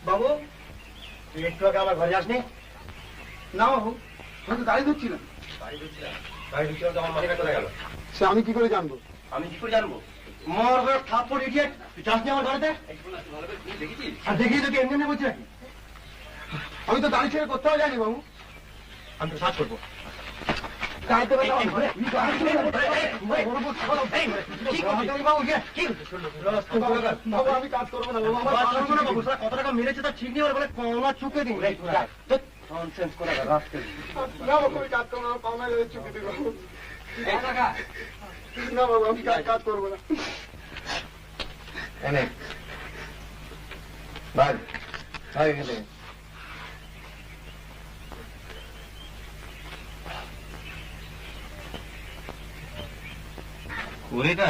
বাবু তুই একটু আগে আমার ঘরে যাসনি? না বাবু, আমি তো গাড়ি ধরছিলাম। গাড়ি ঢুকছিলাম আমার মালিকা চলে গেল। সে আমি কি করে জানবো? আমি কি করে জানবো? মর করে থাপ্পড় ইডিয়েট, তুই যাসনি আমার ঘরেতে? আর দেখিয়ে তোকে এমনি বলছি নাকি? আমি তো গাড়ি ছেড়ে কোথাও যাইনি বাবু। আমি তো সার্চ করবো। আমি কাজ করবো না বাবু, কত টাকা মেরেছে তার ঠিক নেই, বলে কমলা চুকে দিন। ননসেন্স করে না বাবু, আমি কাজ করবো না, পাওনা চুকে দিই বাবু। না বাবু, আমি কাজ করবো না। এনে ভাই ভাই এখানে ঘড়িটা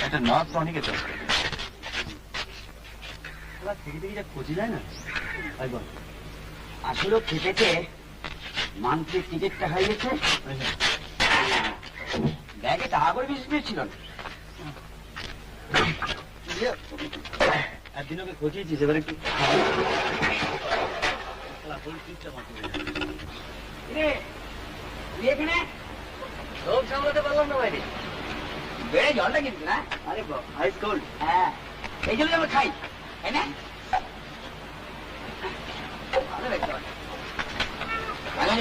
একটা নাচ অনেকে থেকে থেকে যা খোঁজে যায় না। আসলে খেটেছে মান্থলির টিকিটটা হয়ে গেছে, ব্যাগে টাকা করে বেশি পেয়েছিল না। একদিন ওকে খোঁজিয়েছিস, এবার একটু এখানে লোক সামলাতে পারলাম না বাইরে, বেড়ে জলটা কিন্তু না। আরে আইস কোল্ড। হ্যাঁ, এই জন্য আমরা খাই, তাই না? ভালো দেখতে পাচ্ছি,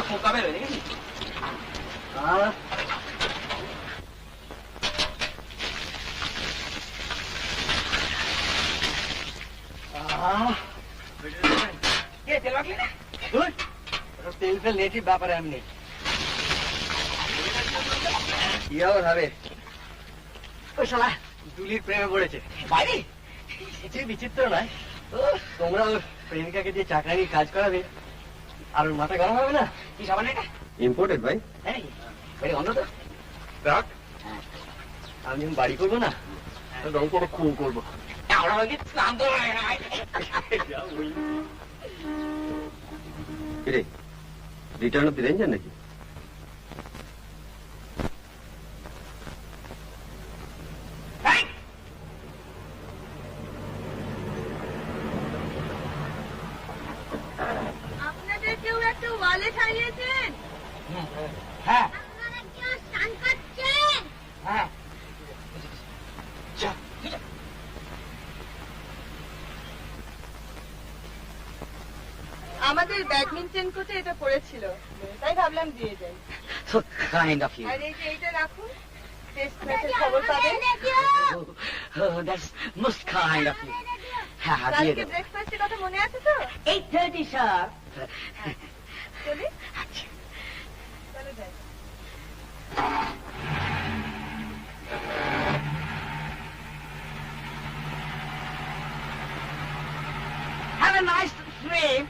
পোকা বেরোয় দেখেছিস? তেল ফেল নেটিভ ব্যাপারে আমি নেই। কি হবে ভাবে ওই শালা দুলির প্রেমে পড়েছে। বাইরে কিছুই বিচিত্র নয়, তোমরা ওর প্রেমিকাকে দিয়ে চাকরানি কাজ করাবে আর ওর মাথা গরম হবে না। কি সাবান এটা? ইম্পোর্টেড ভাই। হ্যাঁ, বেড়ে অন্য তো রাখ, আমি যখন বাড়ি করবো না রং করে খুব করবো। আমরা হয়তো স্নান তো হয় না। কিরে রিটার্ন অফ দি রেঞ্জার নাকি? আপনাদের কেউ একটা ওয়ালেট হারিয়েছেন? হ্যাঁ আপনারা কেউ স্নান করছেন? হ্যাঁ, আমাদের ব্যাডমিন্টন কোর্টে এটা পড়েছিল, তাই ভাবলাম দিয়ে যাই। so kind of you. আর এই যে এইটা রাখুন, টেস্ট ম্যাচের খবর পাবেন। Oh, that's most kind of you. হ্যাঁ, দিয়ে কালকে দেবো। ব্রেকফাস্টের কথা মনে আছে তো? 8:30 sharp. চলি, আচ্ছা, চলে যাই। have a nice Dave.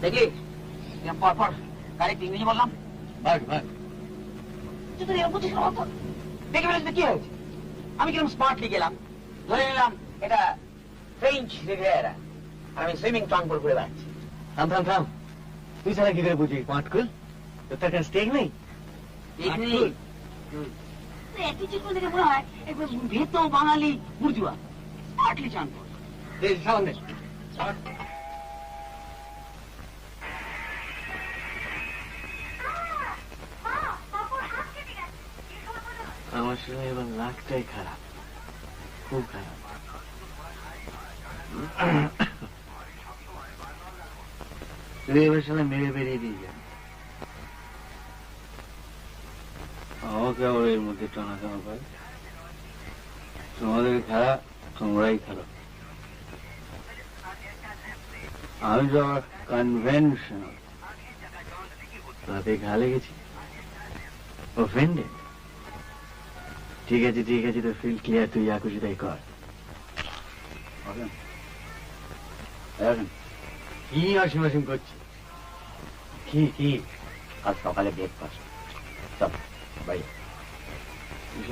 দেখি পর কারেক্ট ইংরেজি বললাম দেখে ফেলেছি কি হয়েছে আমি কিরকম স্মার্টলি গেলাম ধরে নিলাম এটা ফ্রেঞ্চ রিভিয়েরা আর আমি সুইমিং টং করে ঘুরে বেড়াচ্ছি থাম তুই ছাড়া কি করে বুঝি পাটকুল তোর তার কাছে স্টেক নেই অ্যাটিচিউড দেখে মনে হয় একবার ভেতো বাঙালি বুর্জুয়া স্মার্টলি চান সাবান দে আমার সঙ্গে এবার লাখটাই খারাপ খুব খারাপ তুই এবার সামনে মেরে বেরিয়ে দিয়ে যা আমাকে আবার এর মধ্যে টানা টানা পায় তোমাদের খারাপ তোমরাই খারাপ আমি তো আমার কনভেনশনাল তাতে ঘা লেগেছি অফেন্ডেড ঠিক আছে তো ফিল ক্লিয়ার তুই যা খুশি তাই কর কি অসীম করছি কি আজ সকালে ব্রেকফাস্ট সব বাড়ি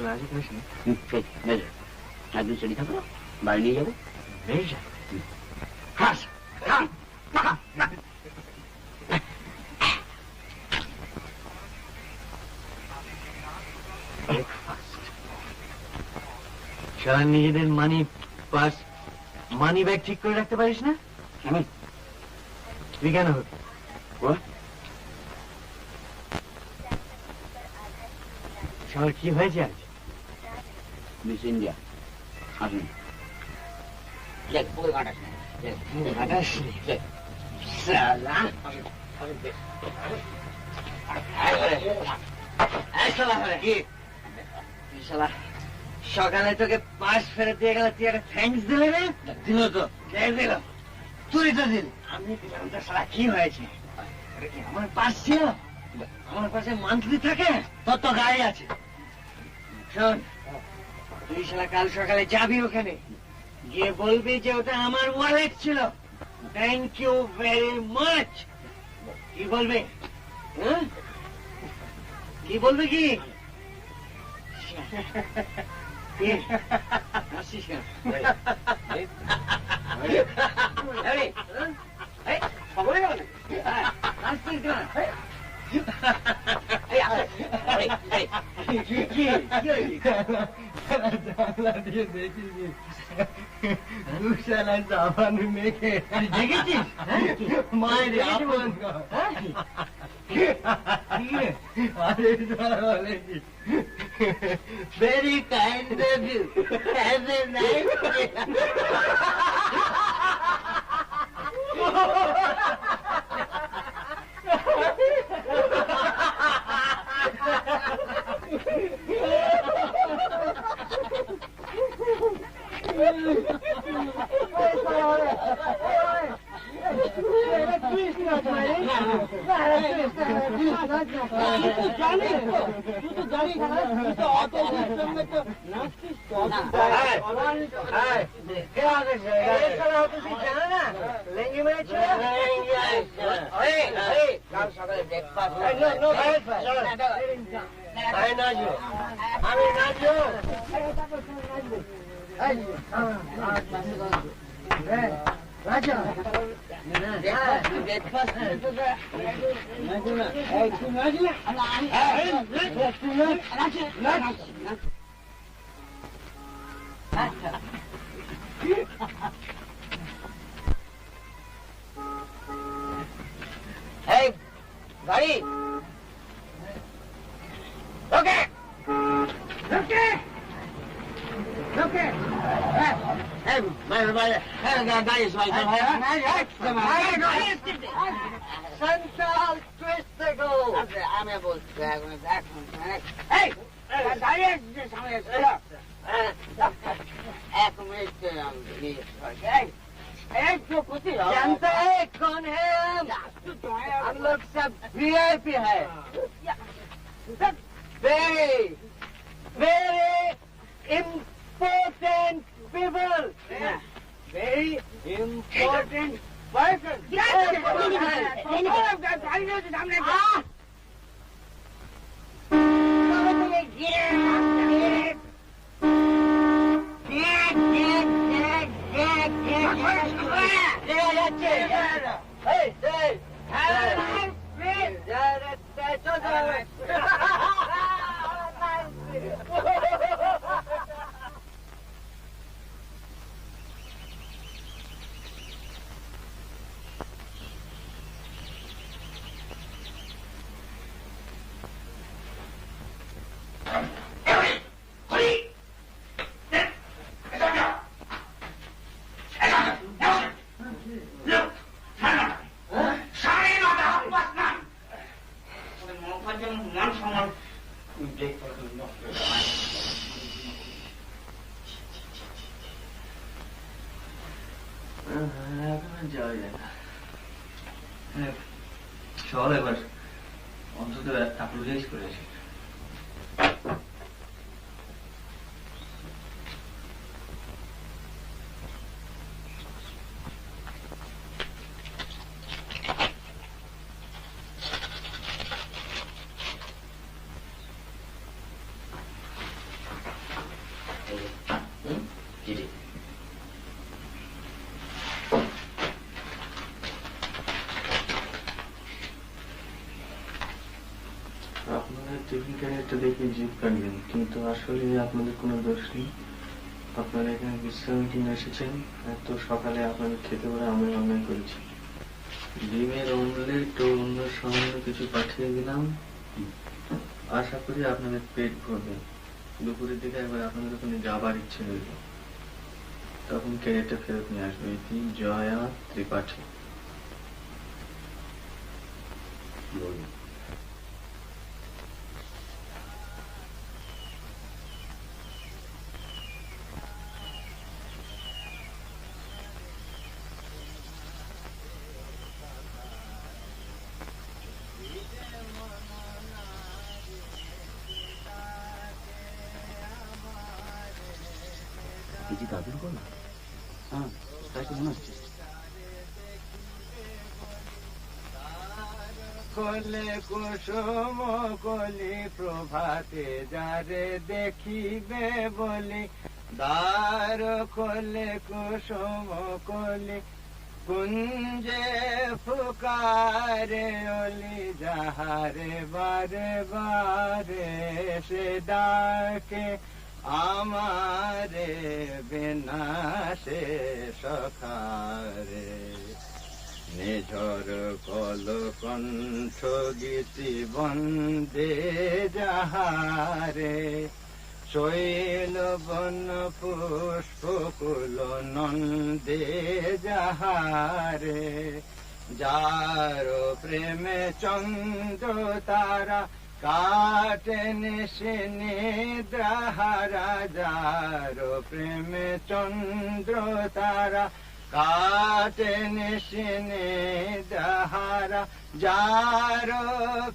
আজ খাস না একদিন চলি থাকো বাড়ি নিয়ে যাবো বেশ খাস সারা নিজেদের মানি ব্যাগ ঠিক করে রাখতে পারিস না আমি তুই কেন সবার কি হয়েছে আজ মিস ইন্ডিয়া আসুন সকালে তোকে পাশ ফেরত দিয়ে গেলে তুই একটা থ্যাঙ্কস দিলে না দিল তো দিল তুই তো দিলি আমি দিলাম তো সারা কি হয়েছে আমার পাশ ছিল আমার পাশে মান্থলি থাকে তোর তো গাড়ি আছে শোন তুই শালা কাল সকালে যাবি ওখানে গিয়ে বলবি যে ওটা আমার ওয়ালেট ছিল থ্যাংক ইউ ভেরি মাচ কি বলবে কি বলবে কি আসিস কেন খবরে গেল দেখেছিস মায়ের very kind of you have a nice লেঙ্গি মেরেছে সকালে ব্রেকফাস্ট আমি নাচবো রাজা গাড়ি ওকে ওকে ওকে गाड़ी सवाल कर সেন্ট্রাল টুইস্ট গো আমি বলছি গাড়ি সামনে এক মিনিট जानते हैं कौन है हम लोग सब वीआईपी है very very important people very important person চল এবার অন্তত অ্যাপ্লোজাইজ করে আসি। আপনাদের টিভি ক্যারিয়ারটা দেখে জিভ কাটবেন, কিন্তু আসলে আপনাদের কোনো দোষ নেই। আপনারা এখানে বিশ্রামের জন্য এসেছেন, এত সকালে আপনাদের খেতে পারে আমি অন্যায় করেছি। ডিমের অমলেট ও অন্য সামান্য কিছু পাঠিয়ে দিলাম, আশা করি আপনাদের পেট ভরবে। দুপুরের দিকে একবার আপনাদের ওখানে যাবার ইচ্ছে রইল, তখন ক্যারিয়ারটা ফেরত নিয়ে আসবে। এটি জয়া ত্রিপাঠী। দাদুর গলা? হ্যাঁ, তাই তো মনে হচ্ছে। কলে কুসুম কলি প্রভাতে যারে দেখিবে বলি, দ্বার কলে কুসুম কলি কুঞ্জে ফুকারে অলি, যাহারে বারে বারে সে ডাকে আমারে বিনাশে সখারে। নিঝর কল কণ্ঠ গীতি বন্দে যাহারে, শৈল বন পুষ্প কুল নন্দে যাহারে। যার প্রেমে চন্দ্র তারা কাটে নিশি নিদ্রাহারা, যার প্রেমে চন্দ্র তারা কাটে নিশি নিদ্রাহারা। যার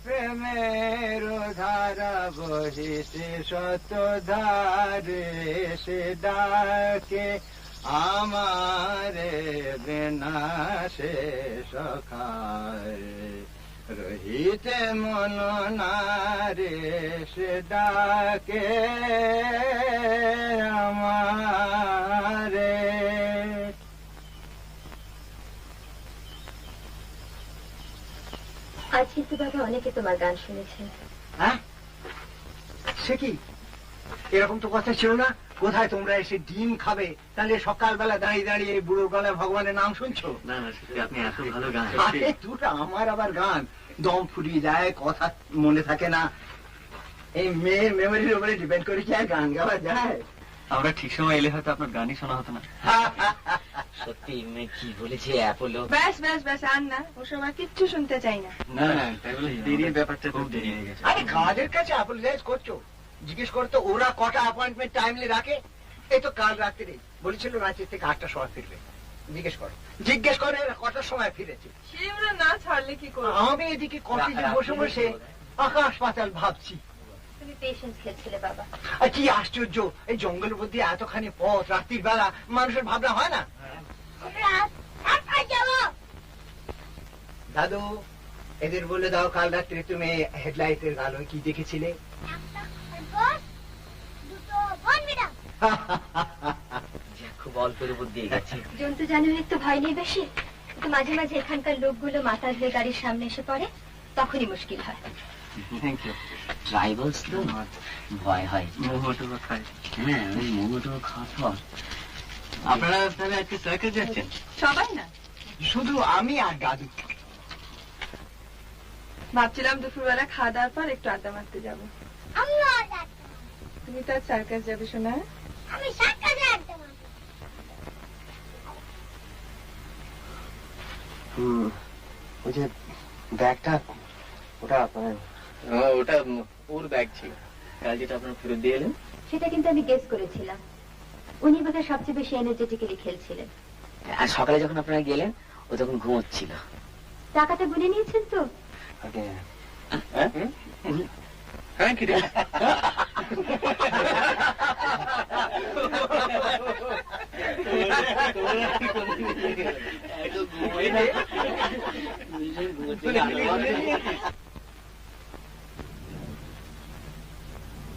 প্রেমের ধারা বহিছে শত ধারে, সে ডাকে আমারে বিনাশে সখারে। রহিতে মন নারে সে ডাকে আমারে। আজ কিন্তু বাবা অনেকে তোমার গান শুনেছেন। হ্যাঁ, সে কি? এরকম তো কথা ছিল না। কোথায় তোমরা এসে ডিম খাবে, তাহলে সকালবেলা দাঁড়িয়ে দাঁড়িয়ে এই বুড়োর গলায় ভগবানের নাম শুনছো? না না, আপনি এত ভালো গান। দুটা আমার আবার গান দম ফুরিয়ে যায়, কথা মনে থাকে না। এই মেয়ের মেমোরির উপরে ডিপেন্ড করে কি আর গান গাওয়া যায়? আমরা ঠিক সময় এলে হয়তো আপনার গানই শোনা হতো না। সত্যি মেয়ে কি বলেছে অ্যাপোলো? ব্যাস ব্যাস ব্যাস, আর না, ওসব আর কিচ্ছু শুনতে চাই না। না না, তাই বলে দেরির ব্যাপারটা তো দেরি হয়ে গেছে। আরে কাজের কাছে অ্যাপোলোজাইজ করছো? জিজ্ঞেস করতো ওরা কটা অ্যাপয়েন্টমেন্ট টাইমলি রাখে। এই তো কাল রাত্রে বলেছিল রাঁচি থেকে 8টার সময় ফিরবে। জিজ্ঞেস করে এরা কটার সময় ফিরেছে। সে ওরা না ছাড়লে কি করবো? আমি এদিকে কফিতে বসে বসে আকাশ পাতাল ভাবছি। তুমি পেশেন্স খেলছিলে বাবা। আর কি আশ্চর্য, এই জঙ্গলের মধ্যে এতখানি পথ রাত্রির বেলা মানুষের ভাবনা হয় না? দাদু, এদের বলে দাও কাল রাত্রে তুমি হেডলাইটের আলোয় কি দেখেছিলে? খুব অল্পের উপর দিয়ে গেছে। জন্তু জানোয়ারের তো ভয় নেই বেশি, কিন্তু মাঝে মাঝে এখানকার লোকগুলো মাথা ধরে গাড়ির সামনে এসে পড়ে, তখনই মুশকিল হয়। Thank you. ট্রাইবালস তো ভয় হয়। মোমোটো খাই। হ্যাঁ, ওই মোমোটো খাওয়া। আপনারা তাহলে আজকে সার্কাস যাচ্ছেন? সবাই না, শুধু আমি আর দাদু। ভাবছিলাম দুপুরবেলা খাওয়া দাওয়ার পর একটু আড্ডা মারতে যাবো। তুমি তো আজ সার্কাস যাবে শোনা? আমি সার্কাসে আড্ডা মারবো। ওই যে ব্যাগটা, ওটা ওটা ওর ব্যাগ ছিল, কাল যেটা আপনারা ফেরত দিয়ে এলেন। সেটা কিন্তু আমি গেস করেছিলাম। উনি বোধহয় সবচেয়ে বেশি এনার্জেটিক্যালি খেলছিলেন। আর সকালে যখন আপনারা গেলেন ও তখন ঘুমোচ্ছিল। টাকাটা গুনে নিয়েছেন তো? হ্যাঁ, কি রে?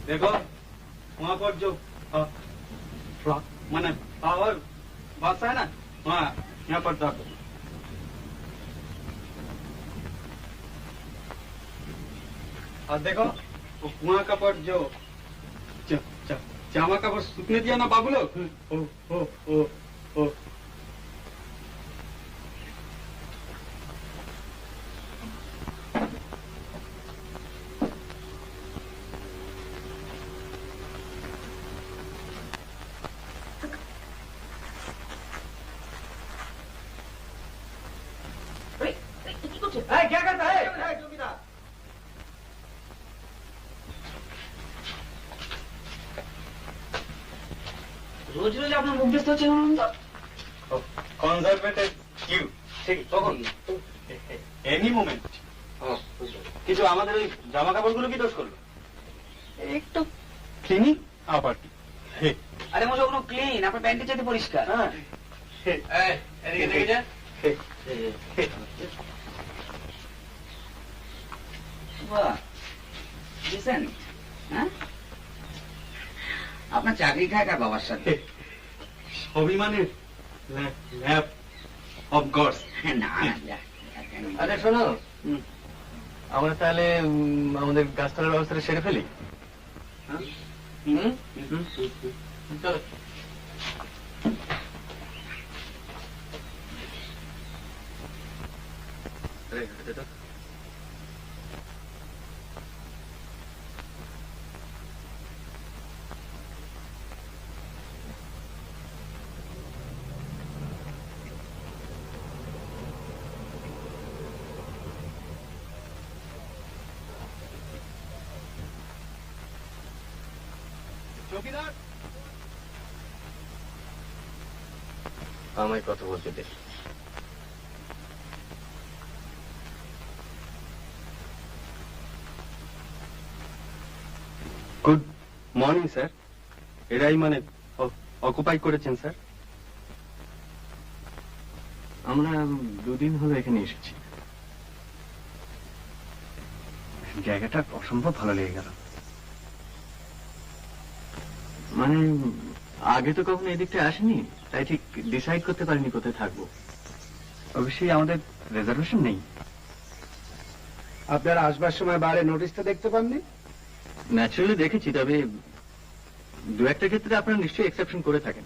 देखो वहाँ पर जो मैंने पावर बस है ना, वहाँ यहाँ पर दर्द। और देखो वो कुआं का पर जो जामा का पर सूखने दिया ना बाबू लोग, ओ ओ ओ ओ क्या करता है? রোজ রোজ আপনার মুখ দেখতে হচ্ছে কনজারভেটিভ কিউ, ঠিক তখন এনি মোমেন্ট কিছু আমাদের ওই জামা কাপড়গুলো কি দোষ করলো? একটু ক্লিনিং আবার কি। আরে মজা কোনো ক্লিন, আপনার প্যান্টের চাইতে পরিষ্কার। হ্যাঁ, এদিকে দেখে যা। বাহ, decent, হ্যাঁ? আপনার চাকরি খায় কার বাবার সাথে? অভিমানের ল্যাব অফ গডস। না আরে শোনো, আমরা তাহলে আমাদের গাছতলার ব্যবস্থাটা সেরে ফেলি। চলো। আমায় কথা বলতে দে। Good morning sir. এরাই মানে অকুপাই করেছেন স্যার? আমরা 2 দিন হলো এখানে এসেছি। জায়গাটা অসম্ভব ভালো লেগে গেল। মানে আগে তো কখনো এদিকটা আসেনি, তাই ঠিক ডিসাইড করতে পারিনি কোথায় থাকবো। অবশ্যই আমাদের রিজার্ভেশন নেই। আপনারা আসবার সময় বাইরে নোটিশটা দেখতে পাননি? ন্যাচারালি দেখেছি, তবে 2-1টা ক্ষেত্রে আপনারা নিশ্চয়ই এক্সেপশন করে থাকেন।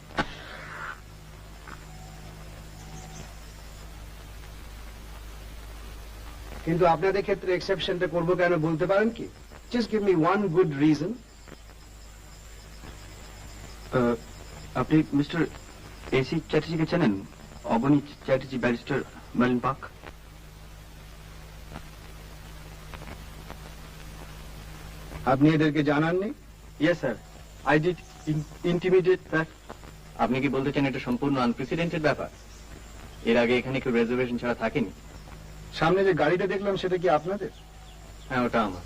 কিন্তু আপনাদের ক্ষেত্রে এক্সেপশনটা করবো কেন বলতে পারেন কি? Just give me one good reason. আপনি মিস্টার এসি চ্যাটার্জিকে চেনেন? Abani Chatterjee, barrister, Marlin park. আপনি এদেরকে জানাননি? Yes sir, I did intimidate that. আপনি কি বলতে চান এটা সম্পূর্ণ আনপ্রেসিডেন্টেড ব্যাপার? এর আগে এখানে কেউ রেজার্ভেশন ছাড়া থাকেনি। সামনে যে গাড়িটা দেখলাম সেটা কি আপনাদের? হ্যাঁ, ওটা আমার।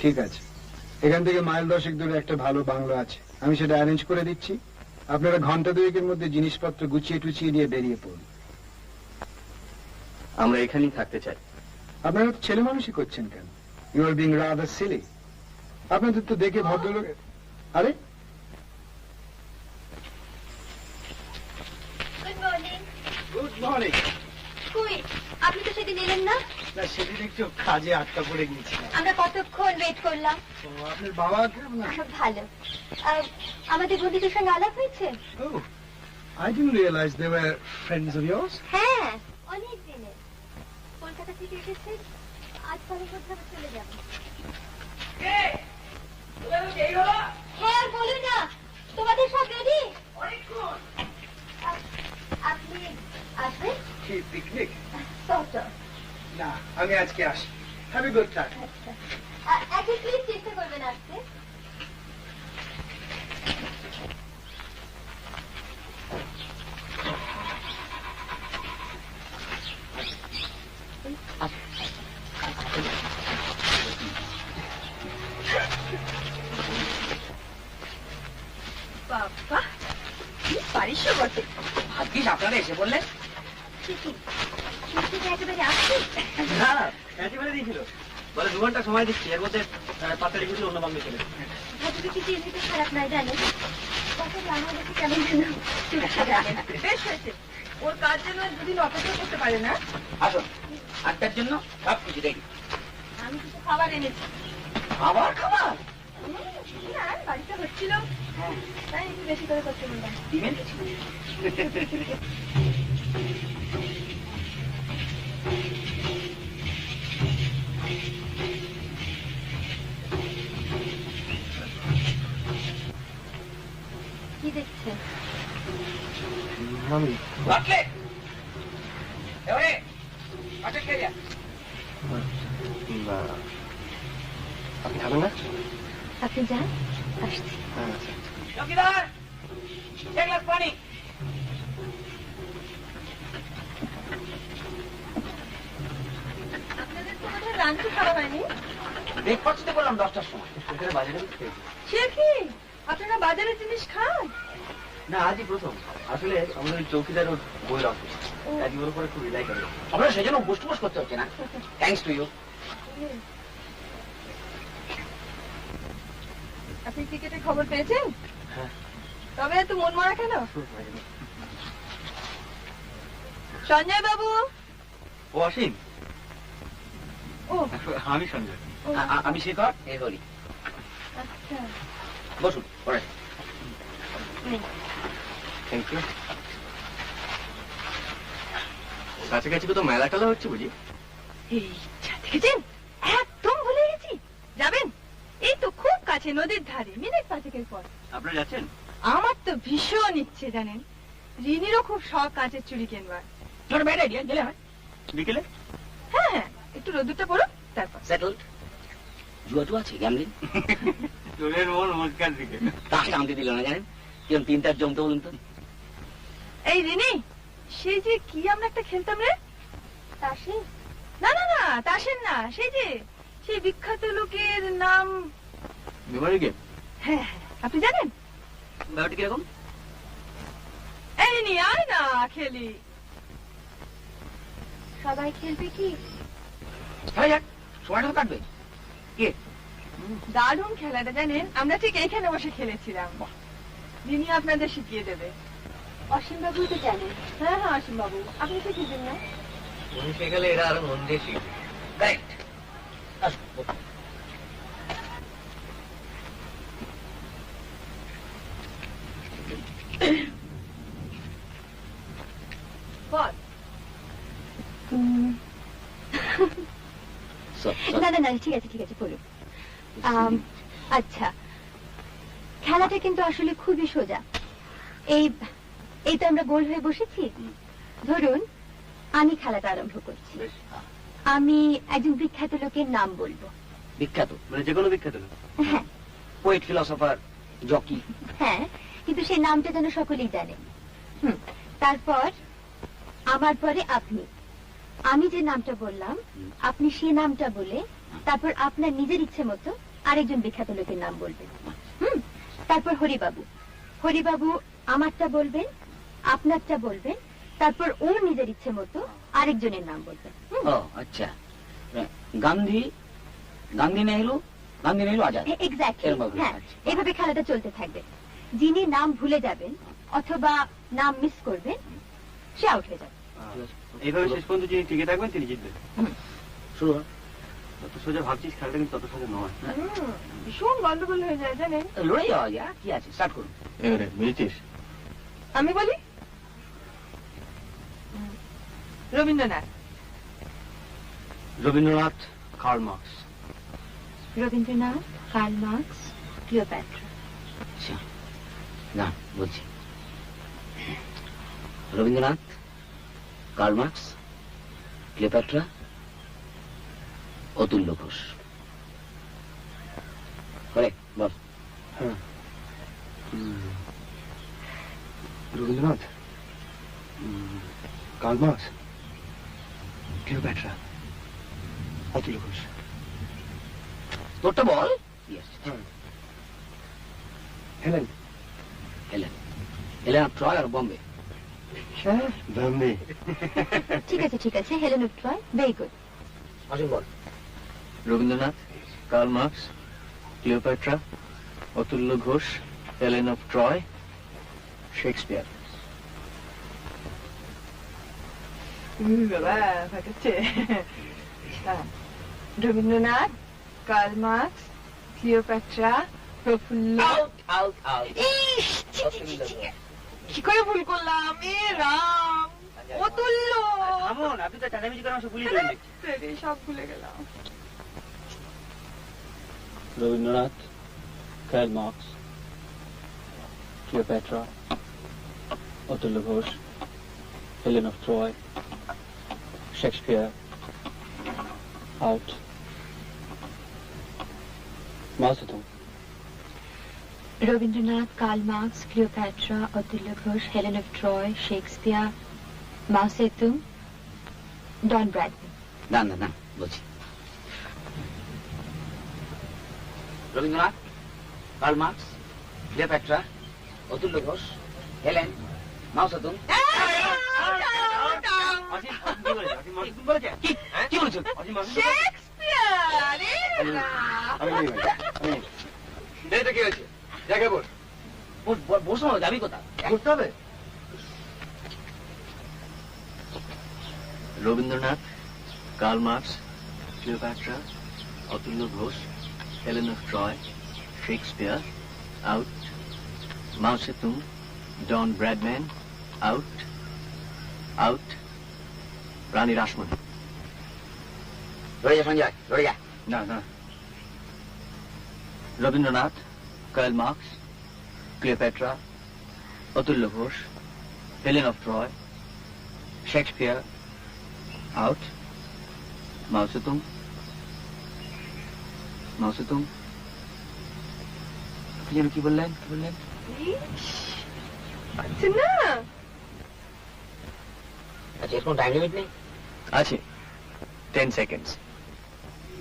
ঠিক আছে, এখান থেকে মাইল 10 দূরে একটা ভালো বাংলো আছে, আমি সেটা অ্যারেঞ্জ করে দিচ্ছি। আপনারা ঘন্টা 2 মধ্যে জিনিসপত্র গুছিয়ে টুছিয়ে নিয়ে বেরিয়ে পড়ুন। আমরা এখানেই থাকতে চাই। আপনারা তো ছেলে মানুষই করছেন কেন? You are being rather silly. আপনাদের তো দেখে ভদ্রলোক। আরে গুড মর্নিং। Good morning. কই আপনি তো সেদিন এলেন না? না, সেদিন একটু কাজে আটকা পড়ে গিয়েছিলাম। আমরা কতক্ষণ ওয়েট করলাম। আপনার বাবা কেমন আছে? ভালো। আমাদের বন্ধুদের সঙ্গে আলাপ হয়েছে? Oh, I didn't realize they were friends of yours. হ্যাঁ, অনেক দিনের। কলকাতা থেকে এসেছেন, আজ পরে কোথাও চলে যাবেন। হ্যাঁ, বলো না, তোমাদের সব রেডি? আপনি আসবেন? কি পিকনিক? না, আমি আজকে আসি। Have a good time. আজকে প্লিজ চেষ্টা করবেন আসতে। বাবা, কি পারিস বটে। ভাগ্যিস আপনারা এসে বললেন। একেবারে আসছি। হ্যাঁ, একেবারে দিয়েছিল। বলে 2 ঘন্টা সময় দিচ্ছি, এর মধ্যে পাতারি গুলো অন্য বাংলা চলে। ভাবি কি এমনিতে খারাপ নয় জানেন, কত আমার দেখে কেমন যেন চুপসে গেলেন। বেশ হয়েছে, ওর কাজ যেন 2 দিন অপেক্ষা করতে পারে না। আসুন, 8টার জন্য সব কিছু রেডি। আমি কিছু খাবার এনেছি। আবার খাবার? না, বাড়িতে হচ্ছিল, তাই একটু বেশি করে করতে বললাম। দিবেন কিছু? কি দেখছেন? বাটলে এবারে আচ্ছা খেয়ে যা। আপনি খাবেন না? আপনি যান, আসছি। চৌকিদার, 1 গ্লাস পানি। আপনাদের তো বোধহয় লাঞ্চ খাওয়া হয়নি। ব্রেকফাস্টে বললাম 10টার সময়। বাজারে সে কি, আপনারা বাজারের জিনিস খান? না, আজই প্রথম। আসলে আমাদের ওই চৌকিদার ওর বই রাখে, আজকে ওর উপরে খুব রিলাই করে। আপনার সেই জন্য বুস্ট করতে হচ্ছে না। Thanks to you. আপনি ক্রিকেটের খবর পেয়েছেন? তবে এত মন মরা কেন? সঞ্জয় বাবু। ও অসীম? ও, আমি সঞ্জয়। আমি শেখর, এ হরি। আচ্ছা, বসুন, পড়ে। Thank you. কাছাকাছি তো মেলা টেলা হচ্ছে বুঝি? এই দেখেছেন, একদম ভুলে গেছি। যাবেন? এই তো খুব কাছে, নদীর ধারে, মিনিট 5 পর। আপনারা যাচ্ছেন? আমার তো ভীষণ ইচ্ছে জানেন, রিনিরও খুব শখ কাঁচের চুড়ি কেনবার। তোর ব্যাড আইডিয়া, গেলে হয়। বিকেলে? হ্যাঁ হ্যাঁ, একটু রোদ্দুরটা পড়ো, তারপর। সেটলড। জুয়া আছে, গ্যামলিং। তোদের মন মুস্কান দিকে। তাকে আনতে দিল না জানেন, কিরম 3-4 জমতে বলুন তো। এই রিনি, সেই যে কি আমরা একটা খেলতাম রে? তাসে? না না না, তাসের না, সেই বিখ্যাত লোকের নাম। Memory game? হ্যাঁ হ্যাঁ, আপনি জানেন? ব্যাপারটা কিরকম? এই রিনি, আয় না খেলি। সবাই খেলবে কি? হ্যাঁ যাক, সময়টা তো কাটবে। কে? দারুণ খেলাটা জানেন, আমরা ঠিক এইখানে বসে খেলেছিলাম। রিনি আপনাদের শিখিয়ে দেবে। অসীম বাবু তো জানেন। হ্যাঁ হ্যাঁ, অসীম বাবু, আপনি তো খেলবেন না? উনি গেলে এরা আরো মন দিয়ে শিখবে। কারেক্ট। আসুন। বল। না না না, ঠিক আছে ঠিক আছে, বলুন। আচ্ছা, খেলাটা কিন্তু আসলে খুবই সোজা। এই এই তো আমরা গোল হয়ে বসেছি। ধরুন আমি খেলাটা আরম্ভ করছি। বেশ। আমি একজন বিখ্যাত লোকের নাম বলবো। বিখ্যাত মানে যে কোনো বিখ্যাত লোক। হ্যাঁ পোয়েট, ফিলোসফার, জকি। হ্যাঁ, কিন্তু সেই নামটা যেন সকলেই জানে। তারপর আমার পরে আপনি, আমি যে নামটা বললাম আপনি সেই নামটা বলে তারপর আপনার নিজের ইচ্ছে মতো আরেকজন বিখ্যাত লোকের নাম বলবেন। তারপর হরিবাবু, হরিবাবু আমারটা বলবেন, আপনারটা বলবেন, তারপর ওর নিজের ইচ্ছে মতো আরেকজনের নাম বলবেন। ও আচ্ছা, গান্ধী, গান্ধী নেহরু, গান্ধী নেহরু আজাদ। এক্স্যাক্টলি, এরকম ভাবে। হ্যাঁ, এভাবে খেলাটা চলতে থাকবে। যিনি নাম ভুলে যাবেন অথবা নাম মিস করবেন সে আউট হয়ে যাবে। এইভাবে শেষ পর্যন্ত যিনি টিকে থাকবেন তিনি জিতবেন। শুরু হয়। তত সোজা ভাবছিস, খেলাটা কিন্তু তত সোজা নয়। ভীষণ গন্ডগোল হয়ে যায় জানেন। লড়াই যাওয়া যায়, কি আছে, স্টার্ট করুন। এবারে বুঝেছিস? আমি বলি Rabindranath. Rabindranath, Karl Marx. Rabindranath, Karl Marx, Cleopatra. আচ্ছা, না বলছি, Rabindranath, Karl Marx, Cleopatra, Atulya Ghosh. বল। Rabindranath, Karl Marx, Cleopatra, Atulya Ghosh. তোরটা বল। Helen. Helen, Helen of Troy আর বম্বে। বম্বে। ঠিক আছে ঠিক আছে, Helen of Troy, very good. আসুন বল। Rabindranath, Karl Marx, Cleopatra, Atulya Ghosh, Helen of Troy, Shakespeare. বাবা ফাটাচ্ছে। Rabindranath, Karl Marx, Cleopatra, Prafulla. Out out out. কি করে ভুল করলাম? এ রাম, অতুল্য। থামুন, আপনি তো চাটামিচি করে আমাকে ভুলিয়ে দেবেন। সব ভুলে গেলাম। Rabindranath, Karl Marx, Cleopatra, Atulya Ghosh, Helen of Troy, Shakespeare, out, Mao Tse tung. Rabindranath, Karl Marx, Cleopatra, Atulya Ghosh, Helen of Troy, Shakespeare, Mao Tse tung, Don Bradman. না না না বলছি, Rabindranath, Karl Marx, Cleopatra, Atulya Ghosh, Helen, Mao Tse tung. কি বলেছেন? এটা কি হয়েছে? জায়গায় বল। বসো, যাবি কোথায়? বসতে হবে। Rabindranath, Karl Marx, Cleopatra, Atulya Ghosh, Helen of Troy, Shakespeare, out, Mao Tse tung, Don Bradman, out, out, Rani Rasmoni. ধরে যা সঞ্জয়, ধরে যা। না না, Rabindranath, Karl Marx, Cleopatra, Atulya Ghosh, Helen of Troy, Shakespeare, out, Mao Tse tung, Mao Tse tung. আপনি যেন কি বললেন, কি বললেন? আচ্ছা না, আচ্ছা, এর কোনো টাইম লিমিট নেই? আছে, 10 seconds.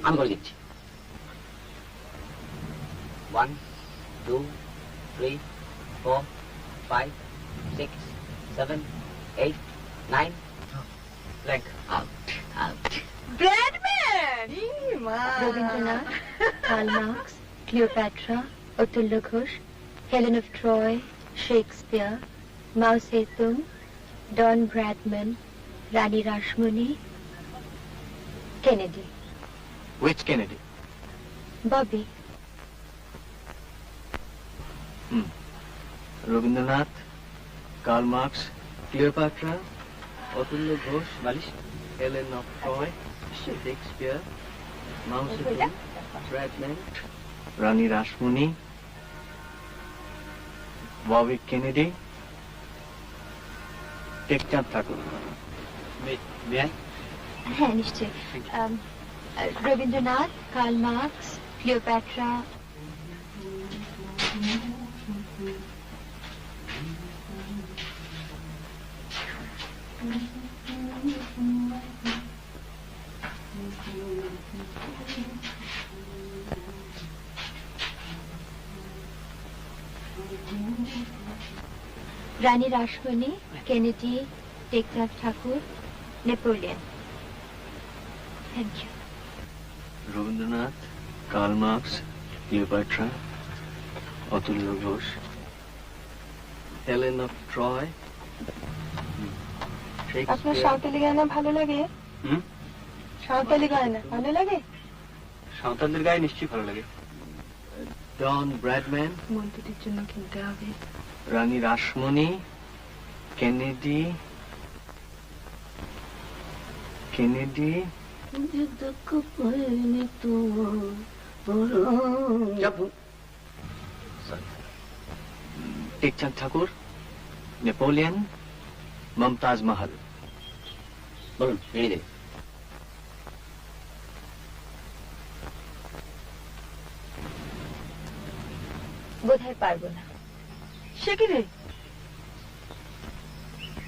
আমি করে দিচ্ছি। 1 2 3 4 5 6 7 8 9 Blank. Out out. Bradman. Rabindranath, Karl Marx, Cleopatra, Atulya Ghosh, Helen of Troy, Shakespeare, Mao Tse tung, Don Bradman, Rani Rasmoni, Kennedy. Which Kennedy? Bobby. Rabindranath, Karl Marx, Cleopatra, Atulya Ghosh, Helen of Troy, Shakespeare, Mao Tse tung, Bradman, Rani Rasmoni, Bobby Kennedy, Tekchand Thakur. হ্যাঁ নিশ্চয়ই। Rabindranath, Karl Marx, Cleopatra, Rani Rasmoni, Kennedy, Tekchand Thakur, Napoleon. Thank you. Rabindranath, Karl Marx, Cleopatra, Atulya Ghosh, Helen of Troy. আপনার সাঁওতালি গানা ভালো লাগে? সাঁওতালি গানা ভালো লাগে? সাঁওতালদের গায়ে নিশ্চয়ই ভালো লাগে। জন ব্র্যাডম্যান, মন্ত্রীর জন্য কিনতে হবে। রানী রাসমণি, কেনেডি, টেকচাঁদ ঠাকুর, নেপোলিয়ন, মমতাজ মহল। বলুন রেডি দেবে। বোধহয় পারবো না। সে কি রে,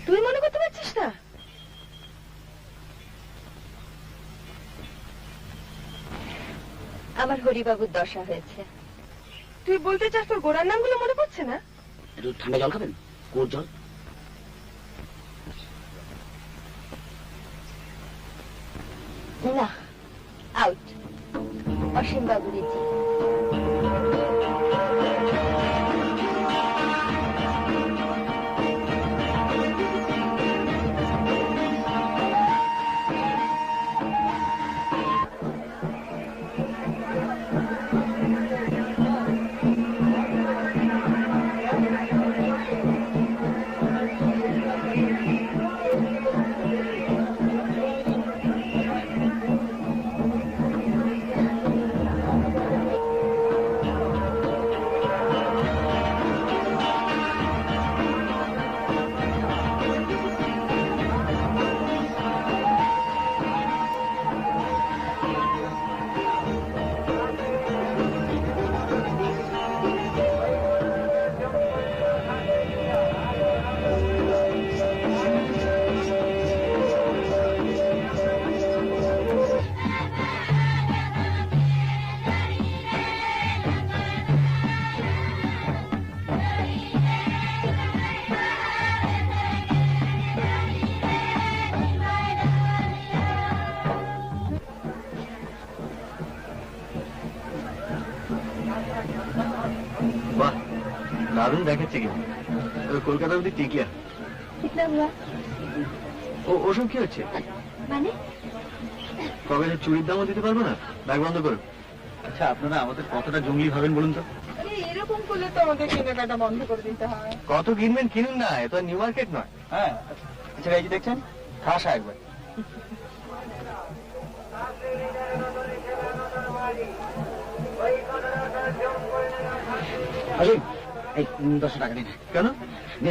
তুই মনে করতে পারছিস না? আমার হরিবাবুর দশা হয়েছে। তুই বলতে চাস তোর গোড়ার নামগুলো মনে পড়ছে না? একটু ঠান্ডা জল খাবেন? কোর জল? না, আউট। অসীম বাবুরি জি। বাহ, দারুণ দেখাচ্ছে কিন্তু। কলকাতা অব্দি টিকলিয়া। ওসব কি হচ্ছে? মানে কবে চুরির দামও দিতে পারবো না? ব্যাগ বন্ধ করো। আচ্ছা, আপনারা আমাদের কতটা জঙ্গলি ভাবেন বলুন তো? এরকম করলে তো আমাদের কেনাকাটা বন্ধ করে দিতে হয়। কত কিনবেন কিনুন না, এ তো নিউ মার্কেট নয়। হ্যাঁ, আচ্ছা এই যে দেখছেন, খাসা একবার। এই 10 টাকা দিন। কেন?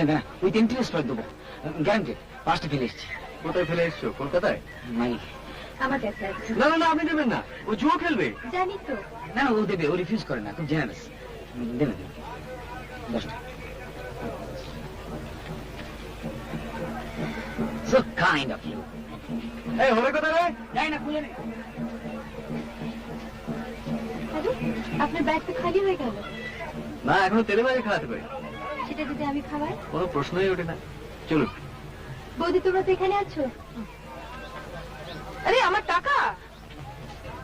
না, উইথ ইন্টারেস্ট করে দেবো, গ্যারান্টি। 5টা ফেলে এসছি। কোথায় ফেলে এসছো? কলকাতায়? নাই, আমার কাছে আছে। না না না, আপনি দেবেন না, ও জুয়ো খেলবে। জানি তো। না ও দেবে, ও রিফিউজ করে না, খুব জেনারেস। দেবে 10 টাকা। So kind of you. এই হলে কোথায় রে? যাই না, খুলে নে। আরে, আপনার ব্যাগ তো খালি হয়ে গেল। না, এখনো তেলে বাইরে খাওয়াতে পারি। সেটা যদি আমি খাওয়াই? কোনো প্রশ্নই ওঠে না। চলুন। বৌদি, তোমরা তো এখানে আছো। আরে আমার টাকা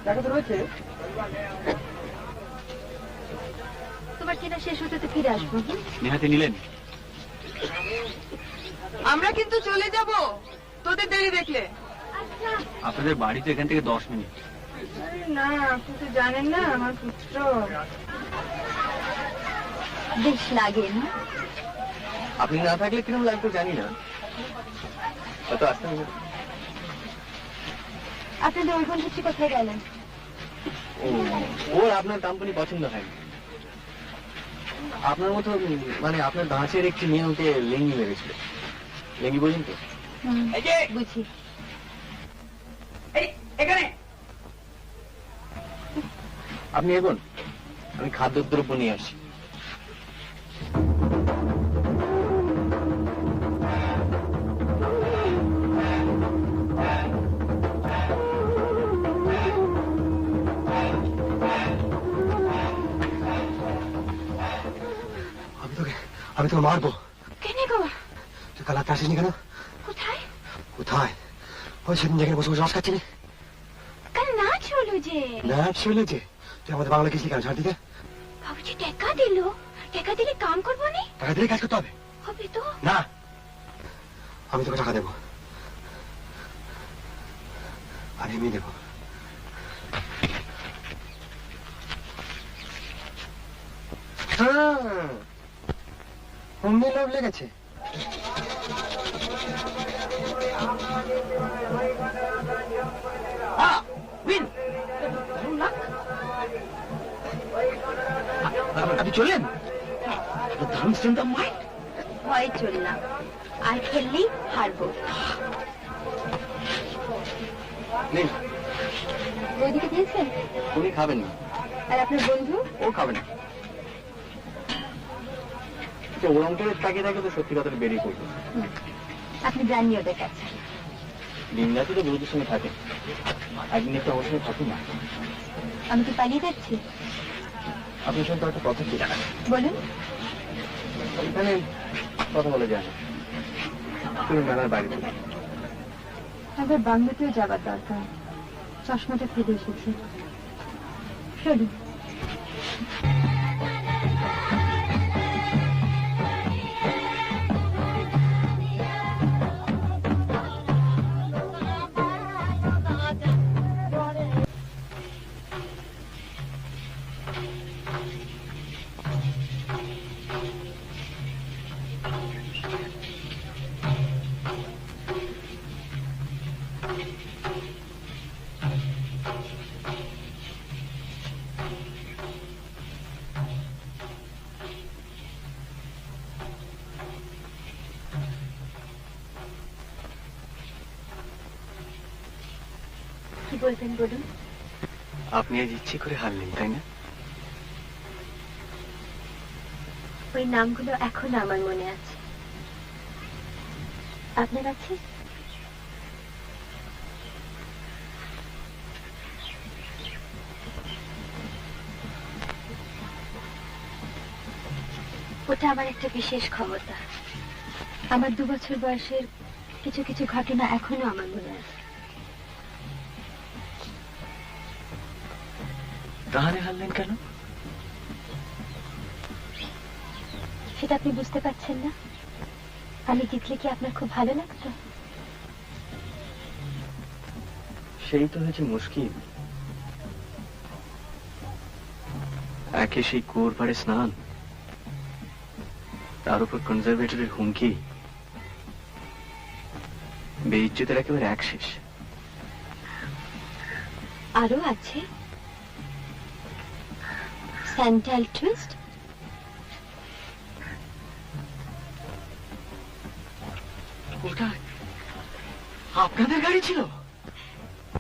টাকা তো রয়েছে। তোমার কেনা শেষ হতে তো ফিরে আসবো। নেহাতি নিলেন? আমরা কিন্তু চলে যাব তোদের দেরি দেখলে। আপনাদের বাড়ি তো এখান থেকে 10 মিনিট। আরে না, আপনি তো জানেন না আমার পুত্র। বেশ লাগে না? আপনি না থাকলে কিরকম লাগতো জানি না, হয়তো আসতে হবে। আপনাদের ওই বন্ধুটি কোথায় গেলেন? ওর আপনার কোম্পানি পছন্দ হয়নি। আপনার মতো মানে আপনার দাঁচের একটি মেয়ে ওকে লেঙ্গি মেরেছিল। লেঙ্গি বোঝেন তো? এই যে বুঝি। এই এখানে আপনি এগোন, আমি খাদ্যদ্রব্য নিয়ে আসি। আমি তোকে মারবো। কেন গো? তুই কাল রাতে আসিসনি কেন? কোথায়? কোথায়? ওই সেদিন যেখানে বসে বসে রস খাচ্ছিলি। কাল নাচ হলো যে। নাচ হয়েছে? তুই আমাদের বাংলা গেছিলি কেন? ছাড় দিতে। বাবুজি টাকা দিল, টাকা দিলে কাম করবো নি? টাকা দিলে কাজ করতে হবে। হবে তো? না, আমি তোকে টাকা দেবো, আমি এমনি দেবো। হ্যাঁ, অমনি লোভ লেগেছে। আপনি চললেন? দারুণ স্ট্রেংথ অফ মাইন্ড। ভয় চললাম, আর খেললেই হারবো। নেই, ওইদিকে দিয়েছেন? উনি খাবেন না। আর আপনার বন্ধু? ও খাবে না। ওরম করে তাকিয়ে থাকে তো সত্যি কথাটা বেরিয়ে পড়বে। আপনি জাননি ওদের কাছে। দিন রাতে তো বন্ধুদের সঙ্গে থাকে, একদিন একটু আমার সঙ্গে থাকুন না। আমি কি পালিয়ে যাচ্ছি? আপনার সঙ্গে তো একটা কথা ছিল। বলুন। এখানে কথা বলা যায় না, তুমি মেলার বাইরে থেকে। আবার বাংলাতেও যাবার দরকার, চশমাটা ফেলে এসেছি। চলুন। কি বলবেন বলুন? আপনি আজ ইচ্ছে করে হারলেন, তাই না? ওই নামগুলো এখনো আমার মনে আছে। আপনার আছে? ওটা আমার একটা বিশেষ ক্ষমতা। আমার 2 বছর বয়সের কিছু কিছু ঘটনা এখনো আমার মনে আছে। তাহলে হারলেন কেন? সেটা আপনি বুঝতে পারছেন না? আমি জিতলে কি আপনার খুব ভালো লাগতো? সেই তো হয়েছে মুশকিল। একে সেই কুয়োর পাড়ে স্নান, তার উপর কনজারভেটরের হুমকি, বেইজ্জতের একেবারে এক শেষ। আরো আছে স্যান্ডাল টুইস্ট। ওটা আপনাদের গাড়ি ছিল?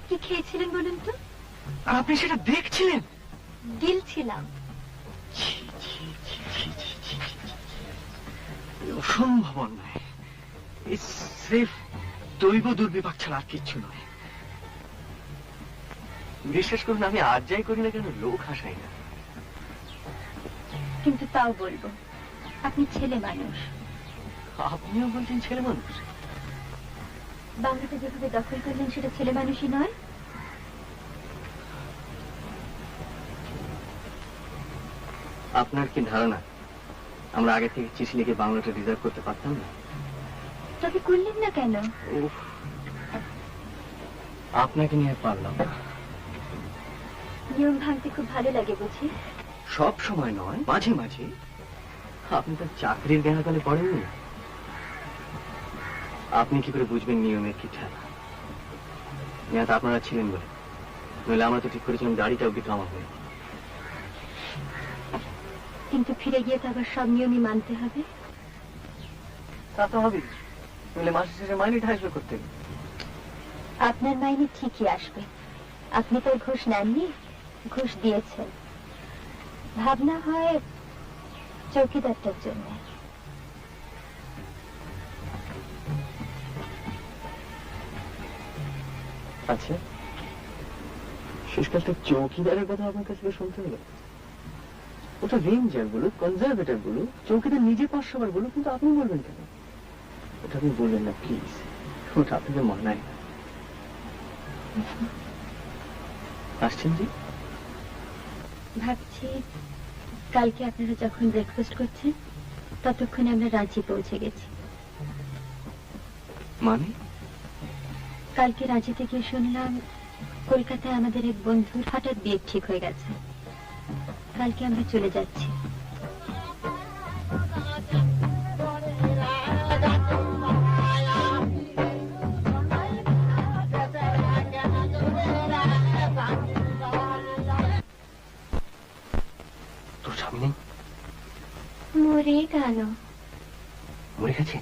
কি খেয়েছিলেন বলুন তো? আর আপনি সেটা দেখছিলেন? গিলছিলাম। অসম্ভব অন্যায়। স্রেফ দৈব দুর্বিপাক ছাড়া আর কিচ্ছু নয়। বিশ্বাস করুন, আমি আজ যাই করি না কেন লোক হাসাই না। কিন্তু তাও বলবো, আপনি ছেলে মানুষ। আপনিও বলছেন ছেলে মানুষ? বাংলাটা যেভাবে দখল করলেন সেটা ছেলে মানুষই নয়। আপনার কি ধারণা আমরা আগে থেকে চিঠি লিখে বাংলাটা রিজার্ভ করতে পারতাম না? তবে করলেন না কেন? আপনাকে নিয়ে পারলাম না। নিয়ম ভাঙতে খুব ভালো লাগে বুঝি? সব সময় নয়, মাঝে মাঝে। আপনি তো চাকরির বেহাকালে পড়েননি। আপনি কি করে বুঝবেন নিয়মের কি ঠেলা? নেহাত আপনারা ছিলেন বলে, নইলে আমরা তো ঠিক করেছিলাম দাড়িটা অব্দি কামা হয়ে। কিন্তু ফিরে গিয়ে তো আবার সব নিয়মই মানতে হবে। তা তো হবে, নইলে মাসের শেষে মাইনেটা আসবে করতে। আপনার মাইনে ঠিকই আসবে। আপনি তো ঘুষ নেননি, ঘুষ দিয়েছেন। ভাবনা হয় চৌকিদারটার জন্য। আচ্ছা, শেষকাল থেকে চৌকিদারের কথা আপনার কাছে শুনতে হলো? ওটা রেঞ্জার বলুক, কনজারভেটর বলুক, চৌকিদার নিজে 500 বার বলুক, কিন্তু আপনি বলবেন কেন? ওটা আপনি বলবেন না প্লিজ, ওটা আপনাকে মানায় না। আসছেন জি? ভাবছি কালকে আপনারা যখন ব্রেকফাস্ট করছেন ততক্ষণে আমরা রাঁচি পৌঁছে গেছি। মানে? কালকে রাঁচিতে গিয়ে শুনলাম কলকাতায় আমাদের এক বন্ধুর হঠাৎ বিয়ে ঠিক হয়ে গেছে। কালকে আমরা চলে যাচ্ছি। তোর স্বামী নেই? মরে গেল। মরে গেছে?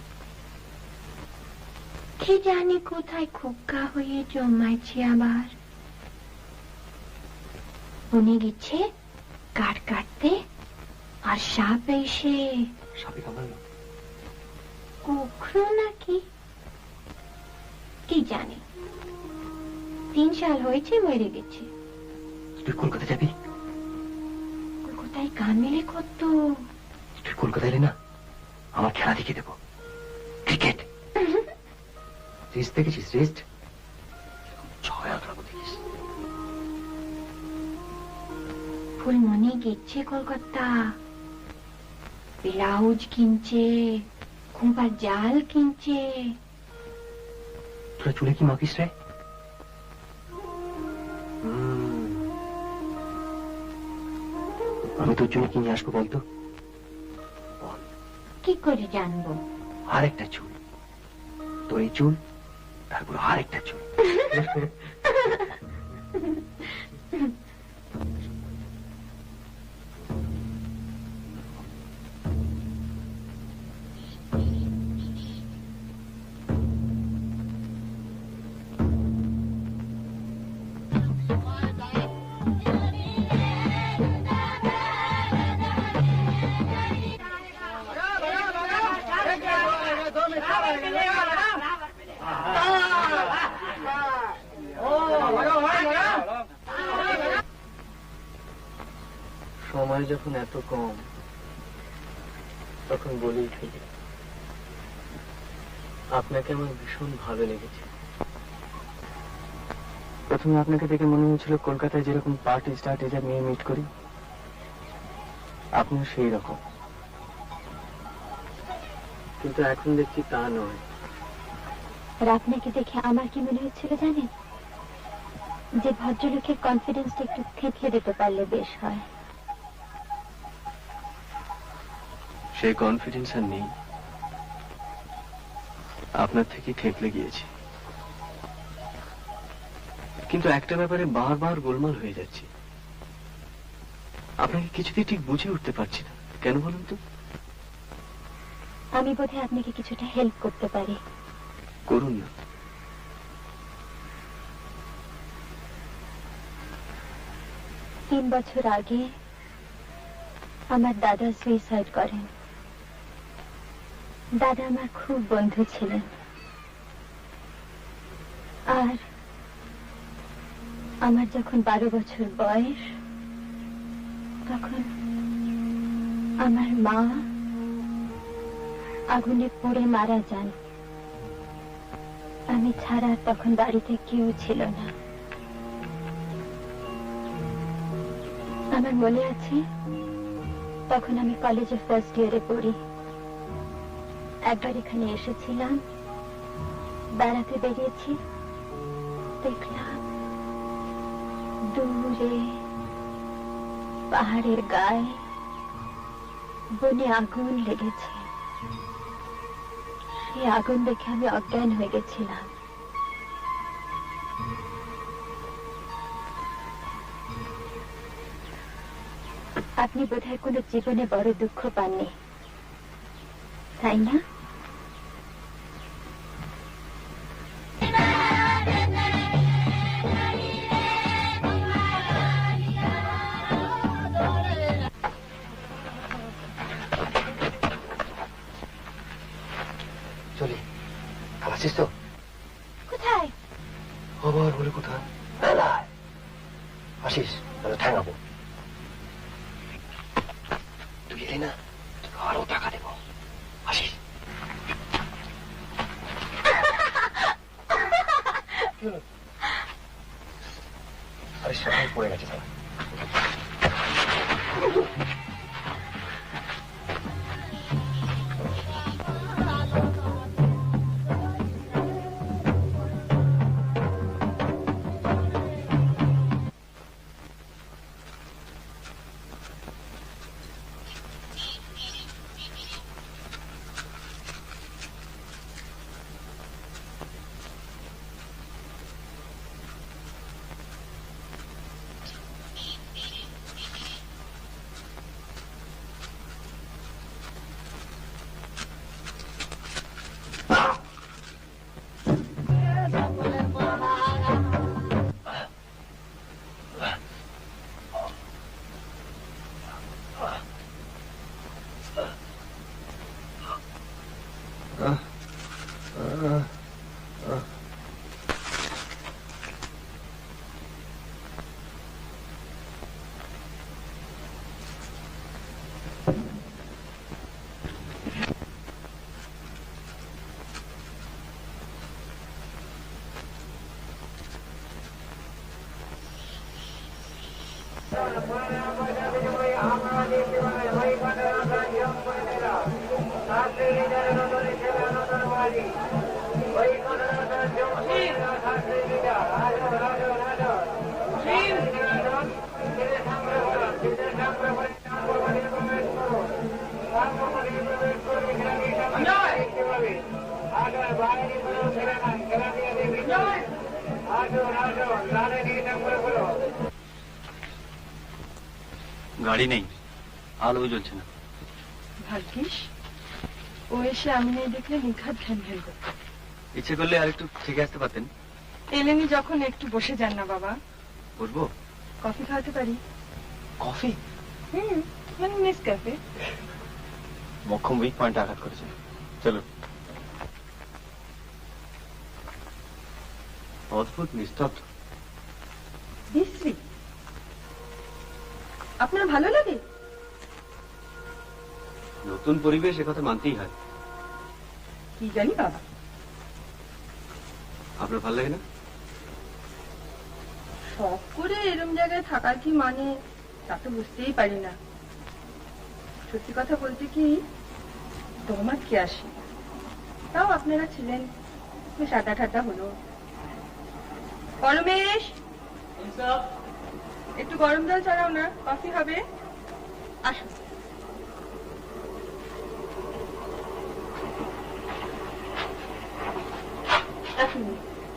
কি জানি কোথায় খোকা হয়ে জন্মাইছে আবার। উনি গেছে কাঠ কাটতে, আর সাপ এসে সাপে কামড়ালো? কুকুর নাকি কি জানি, 3 সাল হয়েছে মরে গেছে। তুই কলকাতা যাবি? কোথায় গান মেলে কত। তুই কলকাতা এলে না আমার খেলা দেখিয়ে দেবো, ক্রিকেট। রেস্ট দেখেছিস? রেস্ট 6 আঁকড়াবো দেখিস। ফুলমণি গেছে কলকাতা, ব্লাউজ কিনছে, খুম্পার জাল কিনছে। তোরা চুলে কি মাখিস রে? আমি তোর জন্য কিনে আসবো বলতো? কি করে জানবো? আরেকটা চুল, তোর এই চুল, তারপর আরেকটা চুল। সময় যখন এত কম তখন বলেই ফেলি, আপনাকে আমার ভীষণ ভালো লেগেছে। প্রথমে আপনাকে দেখে মনে হয়েছিল কলকাতায় যেরকম পার্টি স্টার্টেজার নিয়ে মিট করি, আপনিও সেই রকম। কিন্তু এখন দেখছি তা নয়। আর আপনাকে দেখে আমার কি মনে হচ্ছিল জানেন? যে ভদ্রলোকের কনফিডেন্সটা একটু থেতলে দিতে পারলে বেশ হয়। সেই কনফিডেন্স আর নেই, আপনার থেকে থেতলে গিয়েছি। কিন্তু একটা ব্যাপারে বারবার গোলমাল হয়ে যাচ্ছে, আপনাকে কিছুতেই ঠিক বুঝে উঠতে পারছি না। কেন বলুন তো? আমি বোধহয় আপনাকে কিছুটা হেল্প করতে পারি। করুন না। তিন বছর আগে আমার দাদা সুইসাইড করেন। দাদা আমার খুব বন্ধু ছিলেন, আর আমার যখন 12 বছর বয়স তখন আমার মা আগুনে পুড়ে মারা যান। আমি ছাড়া তখন বাড়িতে কেউ ছিল না। আমার মনে আছে তখন আমি কলেজে ফার্স্ট ইয়ারে পড়ি। একবার এখানে এসেছিলাম, বেড়াতে বেরিয়েছি, দেখলাম দূরে পাহাড়ের গায়ে বনে আগুন লেগেছে। সেই আগুন দেখে আমি অজ্ঞান হয়ে গেছিলাম। আপনি বোধহয় কোনো জীবনে বড় দুঃখ পাননি, তাই না? আবার বলে কোথায় আসিস তাহলে ঠ্যাঙাবো তুই এলি না আরো টাকা দেবো আসিস আরে সবাই পড়ে গেছে তারা গাড়ি নেই, আলো জ্বলছে না। ভাগ্যিস ও এসে আমি নেই দেখলে নিখাত ঘ্যান ঘ্যান করত। ইচ্ছে করলে আর একটু থেকে আসতে পারতেন। এলেনি যখন একটু বসে যান না বাবা। বসবো? কফি খাওয়াতে পারি। কফি? মানে নেসক্যাফে। মক্ষম উইক পয়েন্টে আঘাত করেছে। চলো। অদ্ভুত নিস্তব্ধ। বিশ্রী। আপনার ভালো লাগে? নতুন পরিবেশ, একথা মানতেই হয়। কি জানি বাবা। আপনার ভালো লাগে না? শখ করে এরম জায়গায় থাকার কি মানে তা তো বুঝতেই পারি না। সত্যি কথা বলতে কি দম আটকে আসি। তাও আপনারা ছিলেন, বেশ আড্ডা ঠাড্ডা হলো। পরমেশ, একটু গরম জল ছাড়াও না, কফি হবে। আসুন।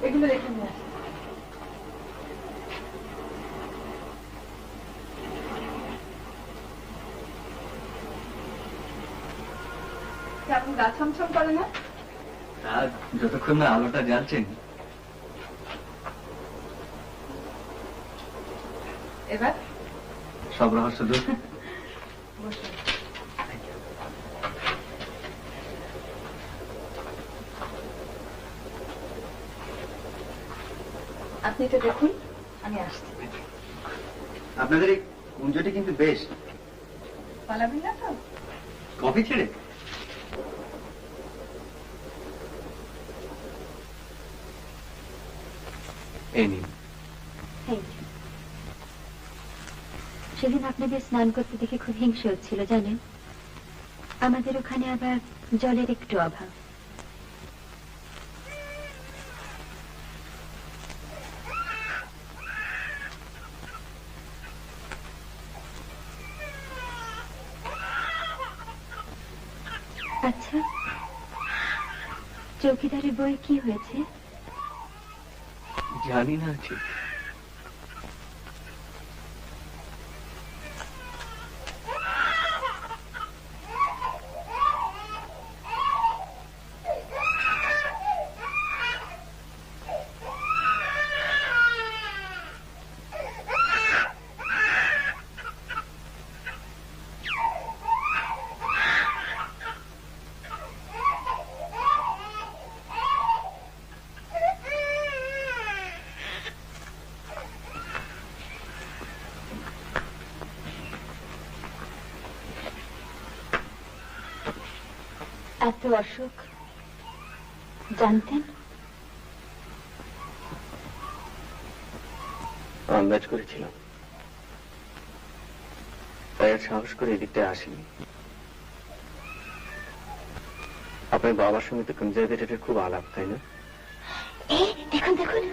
এগুলো রেখে নিয়ে আসুন। আপনি গা ছমছম করে না? যতক্ষণ না আলোটা জ্বালছেন। এবার সব রহস্য দূর। আপনি তো দেখুন, আমি আসছি। আপনাদের এই কুঞ্জটি কিন্তু বেশ। পালাবেন না তো? কফি ছেড়ে? এই নিন। সেদিন আপনাদের স্নান করতে দেখে খুব হিংসে হচ্ছিল জানেন। আমাদের ওখানে আবার জলের একটু অভাব। আচ্ছা, চৌকিদারের বই কি হয়েছে? জানি না ঠিক। এত অসুখ জানতেন? আন্দাজ করেছিলাম, তাই আর সাহস করে এদিকটায় আসিনি। আপনার বাবার সঙ্গে তো কনজারভেটরের খুব আলাপ, তাই না? দেখুন দেখুন,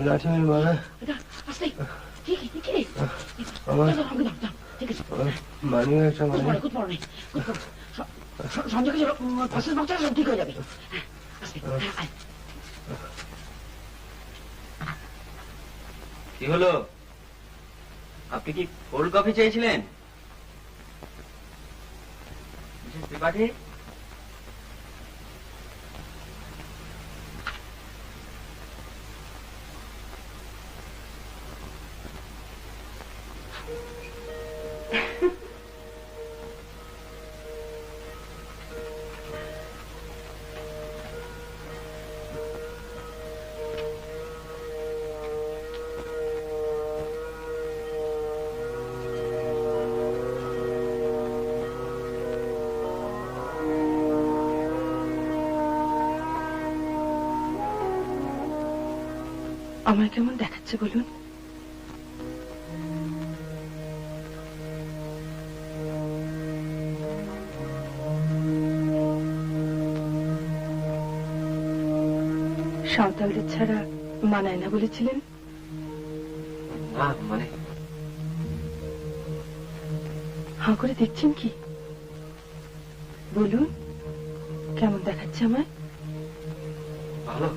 লাঠি মারা আমার মানি একটা ঠিক হয়ে যাবে। কি হলো? আপনি কি কোল্ড কফি চেয়েছিলেন? ত্রিপাঠী, আমার কেমন দেখাচ্ছে বলুন? সাঁওতালদের ছাড়া মানায় না বলেছিলেন। না মানে হাঁ করে দেখছেন কি? বলুন কেমন দেখাচ্ছে আমায়? ভালো।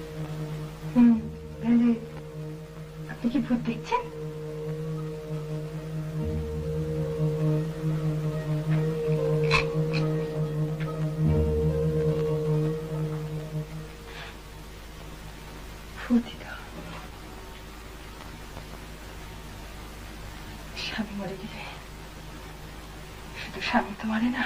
আপনি কি ভূত দেখছেন? স্বামী মরে গেলে শুধু স্বামী তো মরে না,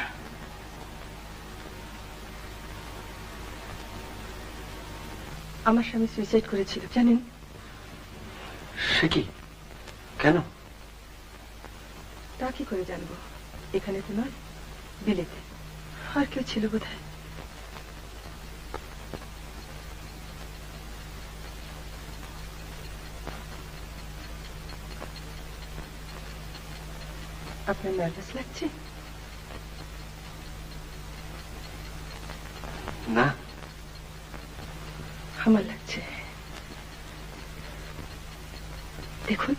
আমার স্বামী সুইসাইড করেছিল জানেন? সে কি? কেন? তা কি করে জানবো? এখানে তো নয়, বিলেতে। আর কেউ ছিল বোধহয়। আপনার নার্ভাস লাগছে? না, আমার লাগছে। দেখুন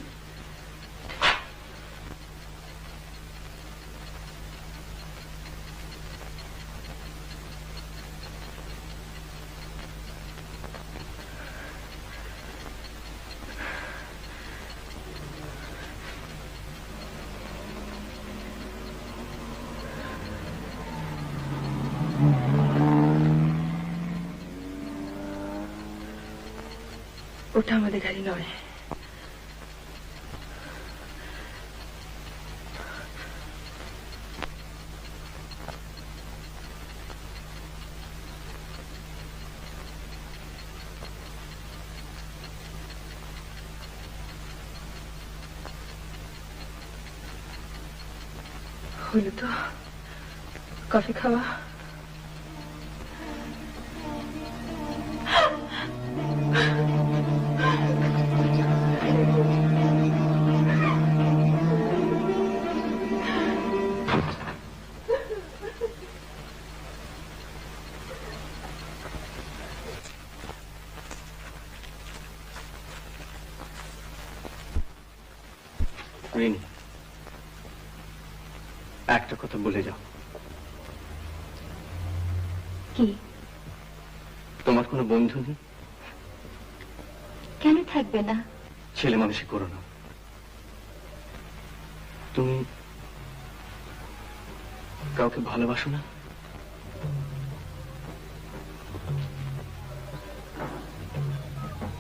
ওটা আমাদের গাড়ি নয়। হলো তো কফি খাওয়া। একটা কথা বলে যাও, কি? তোমার কোনো বন্ধু নেই? কেন থাকবে না? ছেলে মানুষই করো না। তুমি কাউকে ভালোবাসো না?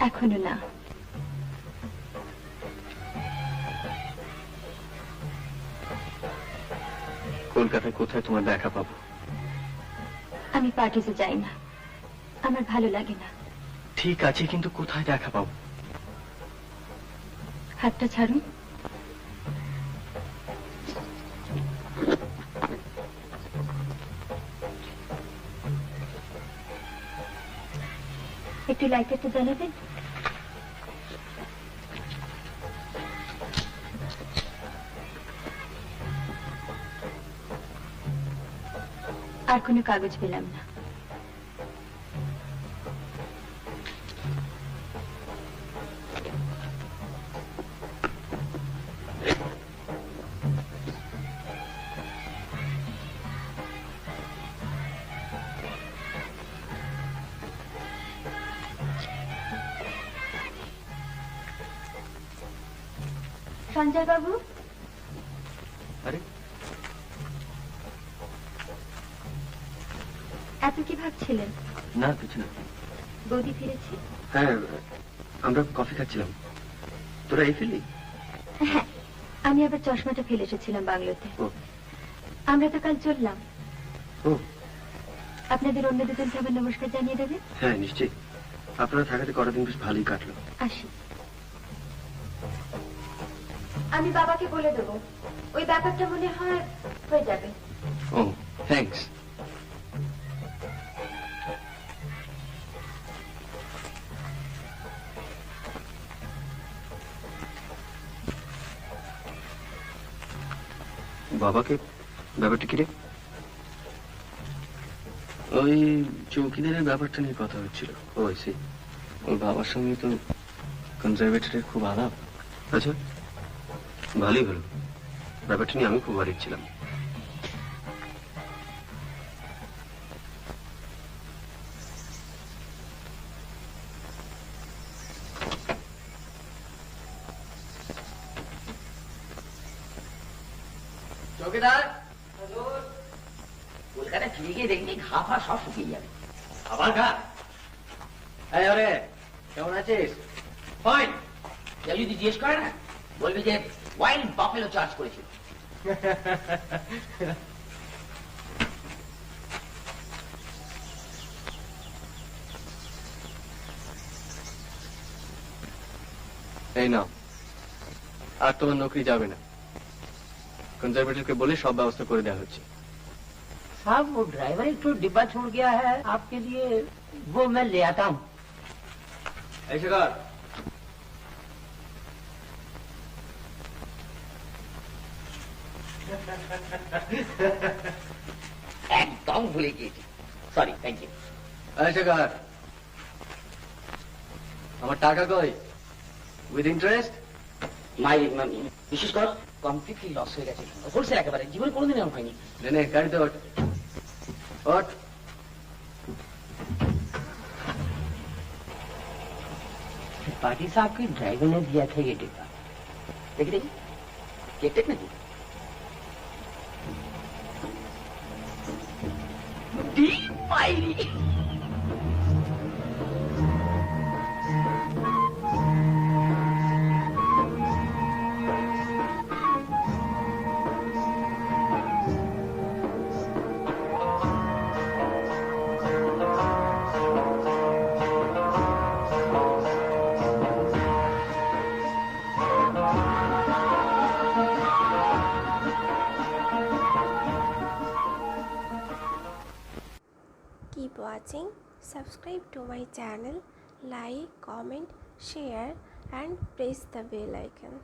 এখনো না। কলকাতায় কোথায় তোমার দেখা পাবো? আমি পার্টিতে যাই না, আমার ভালো লাগে না। ঠিক আছে, কিন্তু কোথায় দেখা পাবো? হাতটা ছাড়ুন। একটু লাইটারটা জ্বালাবেন? আর কোনো কাগজ পেলাম না। সঞ্জয় বাবু, আরে এত কি ভাবছিলেন? না, কিছু না। বৌদি ফিরেছে? হ্যাঁ, আমরা কফি খাচ্ছিলাম। তোরা এই ফেললি? হ্যাঁ, আমি আবার চশমাটা ফেলে এসেছিলাম বাংলোতে। ও। আমরা তো কাল চললাম। ও আপনাদের অন্য দুজনকে আবার নমস্কার জানিয়ে দেবে? হ্যাঁ, নিশ্চয়ই। আপনারা থাকাতে কটা দিন বেশ ভালোই কাটলো। আসি। আমি বাবাকে বলে দেবো, ওই ব্যাপারটা মনে হয় হয়ে যাবে। ও, থ্যাঙ্কস। বাবাকে ব্যাপারটা কি রে? ওই চৌকিদারের ব্যাপারটা নিয়ে কথা হচ্ছিল। ও এসে ওর বাবার সঙ্গে তো কনজারভেটরের খুব আলাপ। আচ্ছা, ভালোই হলো। ব্যাপারটা নিয়ে আমি খুব ওয়ারিড ছিলাম। চৌকিদার, কলকাতায় ফিরে গিয়ে দেখবি ঘা ফা সব শুকিয়ে যাবে। আবার গা? এই ওরে, কেমন আছিস? ফাইন। কেউ যদি জিজ্ঞেস করে না, বলবি যে ওয়াইল্ড বাফেলো চার্জ করেছিল। এই নাও, আর তোমার নৌকরি যাবে না। কনজারভেটরকে বলে সব ব্যবস্থা করে দেওয়া হচ্ছে। साहब वो ड्राइवर एक तो डिब्बा छोड़ गया है आपके लिए, वो मैं ले आता हूँ। এই শেখর, একদম ভুলে গিয়েছি, সরি, থ্যাংক ইউ। এই শেখর, আমার টাকা কই? With interest? মাই বিশেষ কর কমপ্লিটলি লস হয়ে গেছে, হোলসেল একেবারে, জীবনে কোনোদিন এমন হয়নি। নে গাড়িতে ওঠ। ওঠ। पार्टी साहब के ड्राइवर ने दिया था ये डिब्बा। দেখি দেখি, কেক টেক নাকি? Keep watching, subscribe to my channel, like, comment, share and press the bell icon.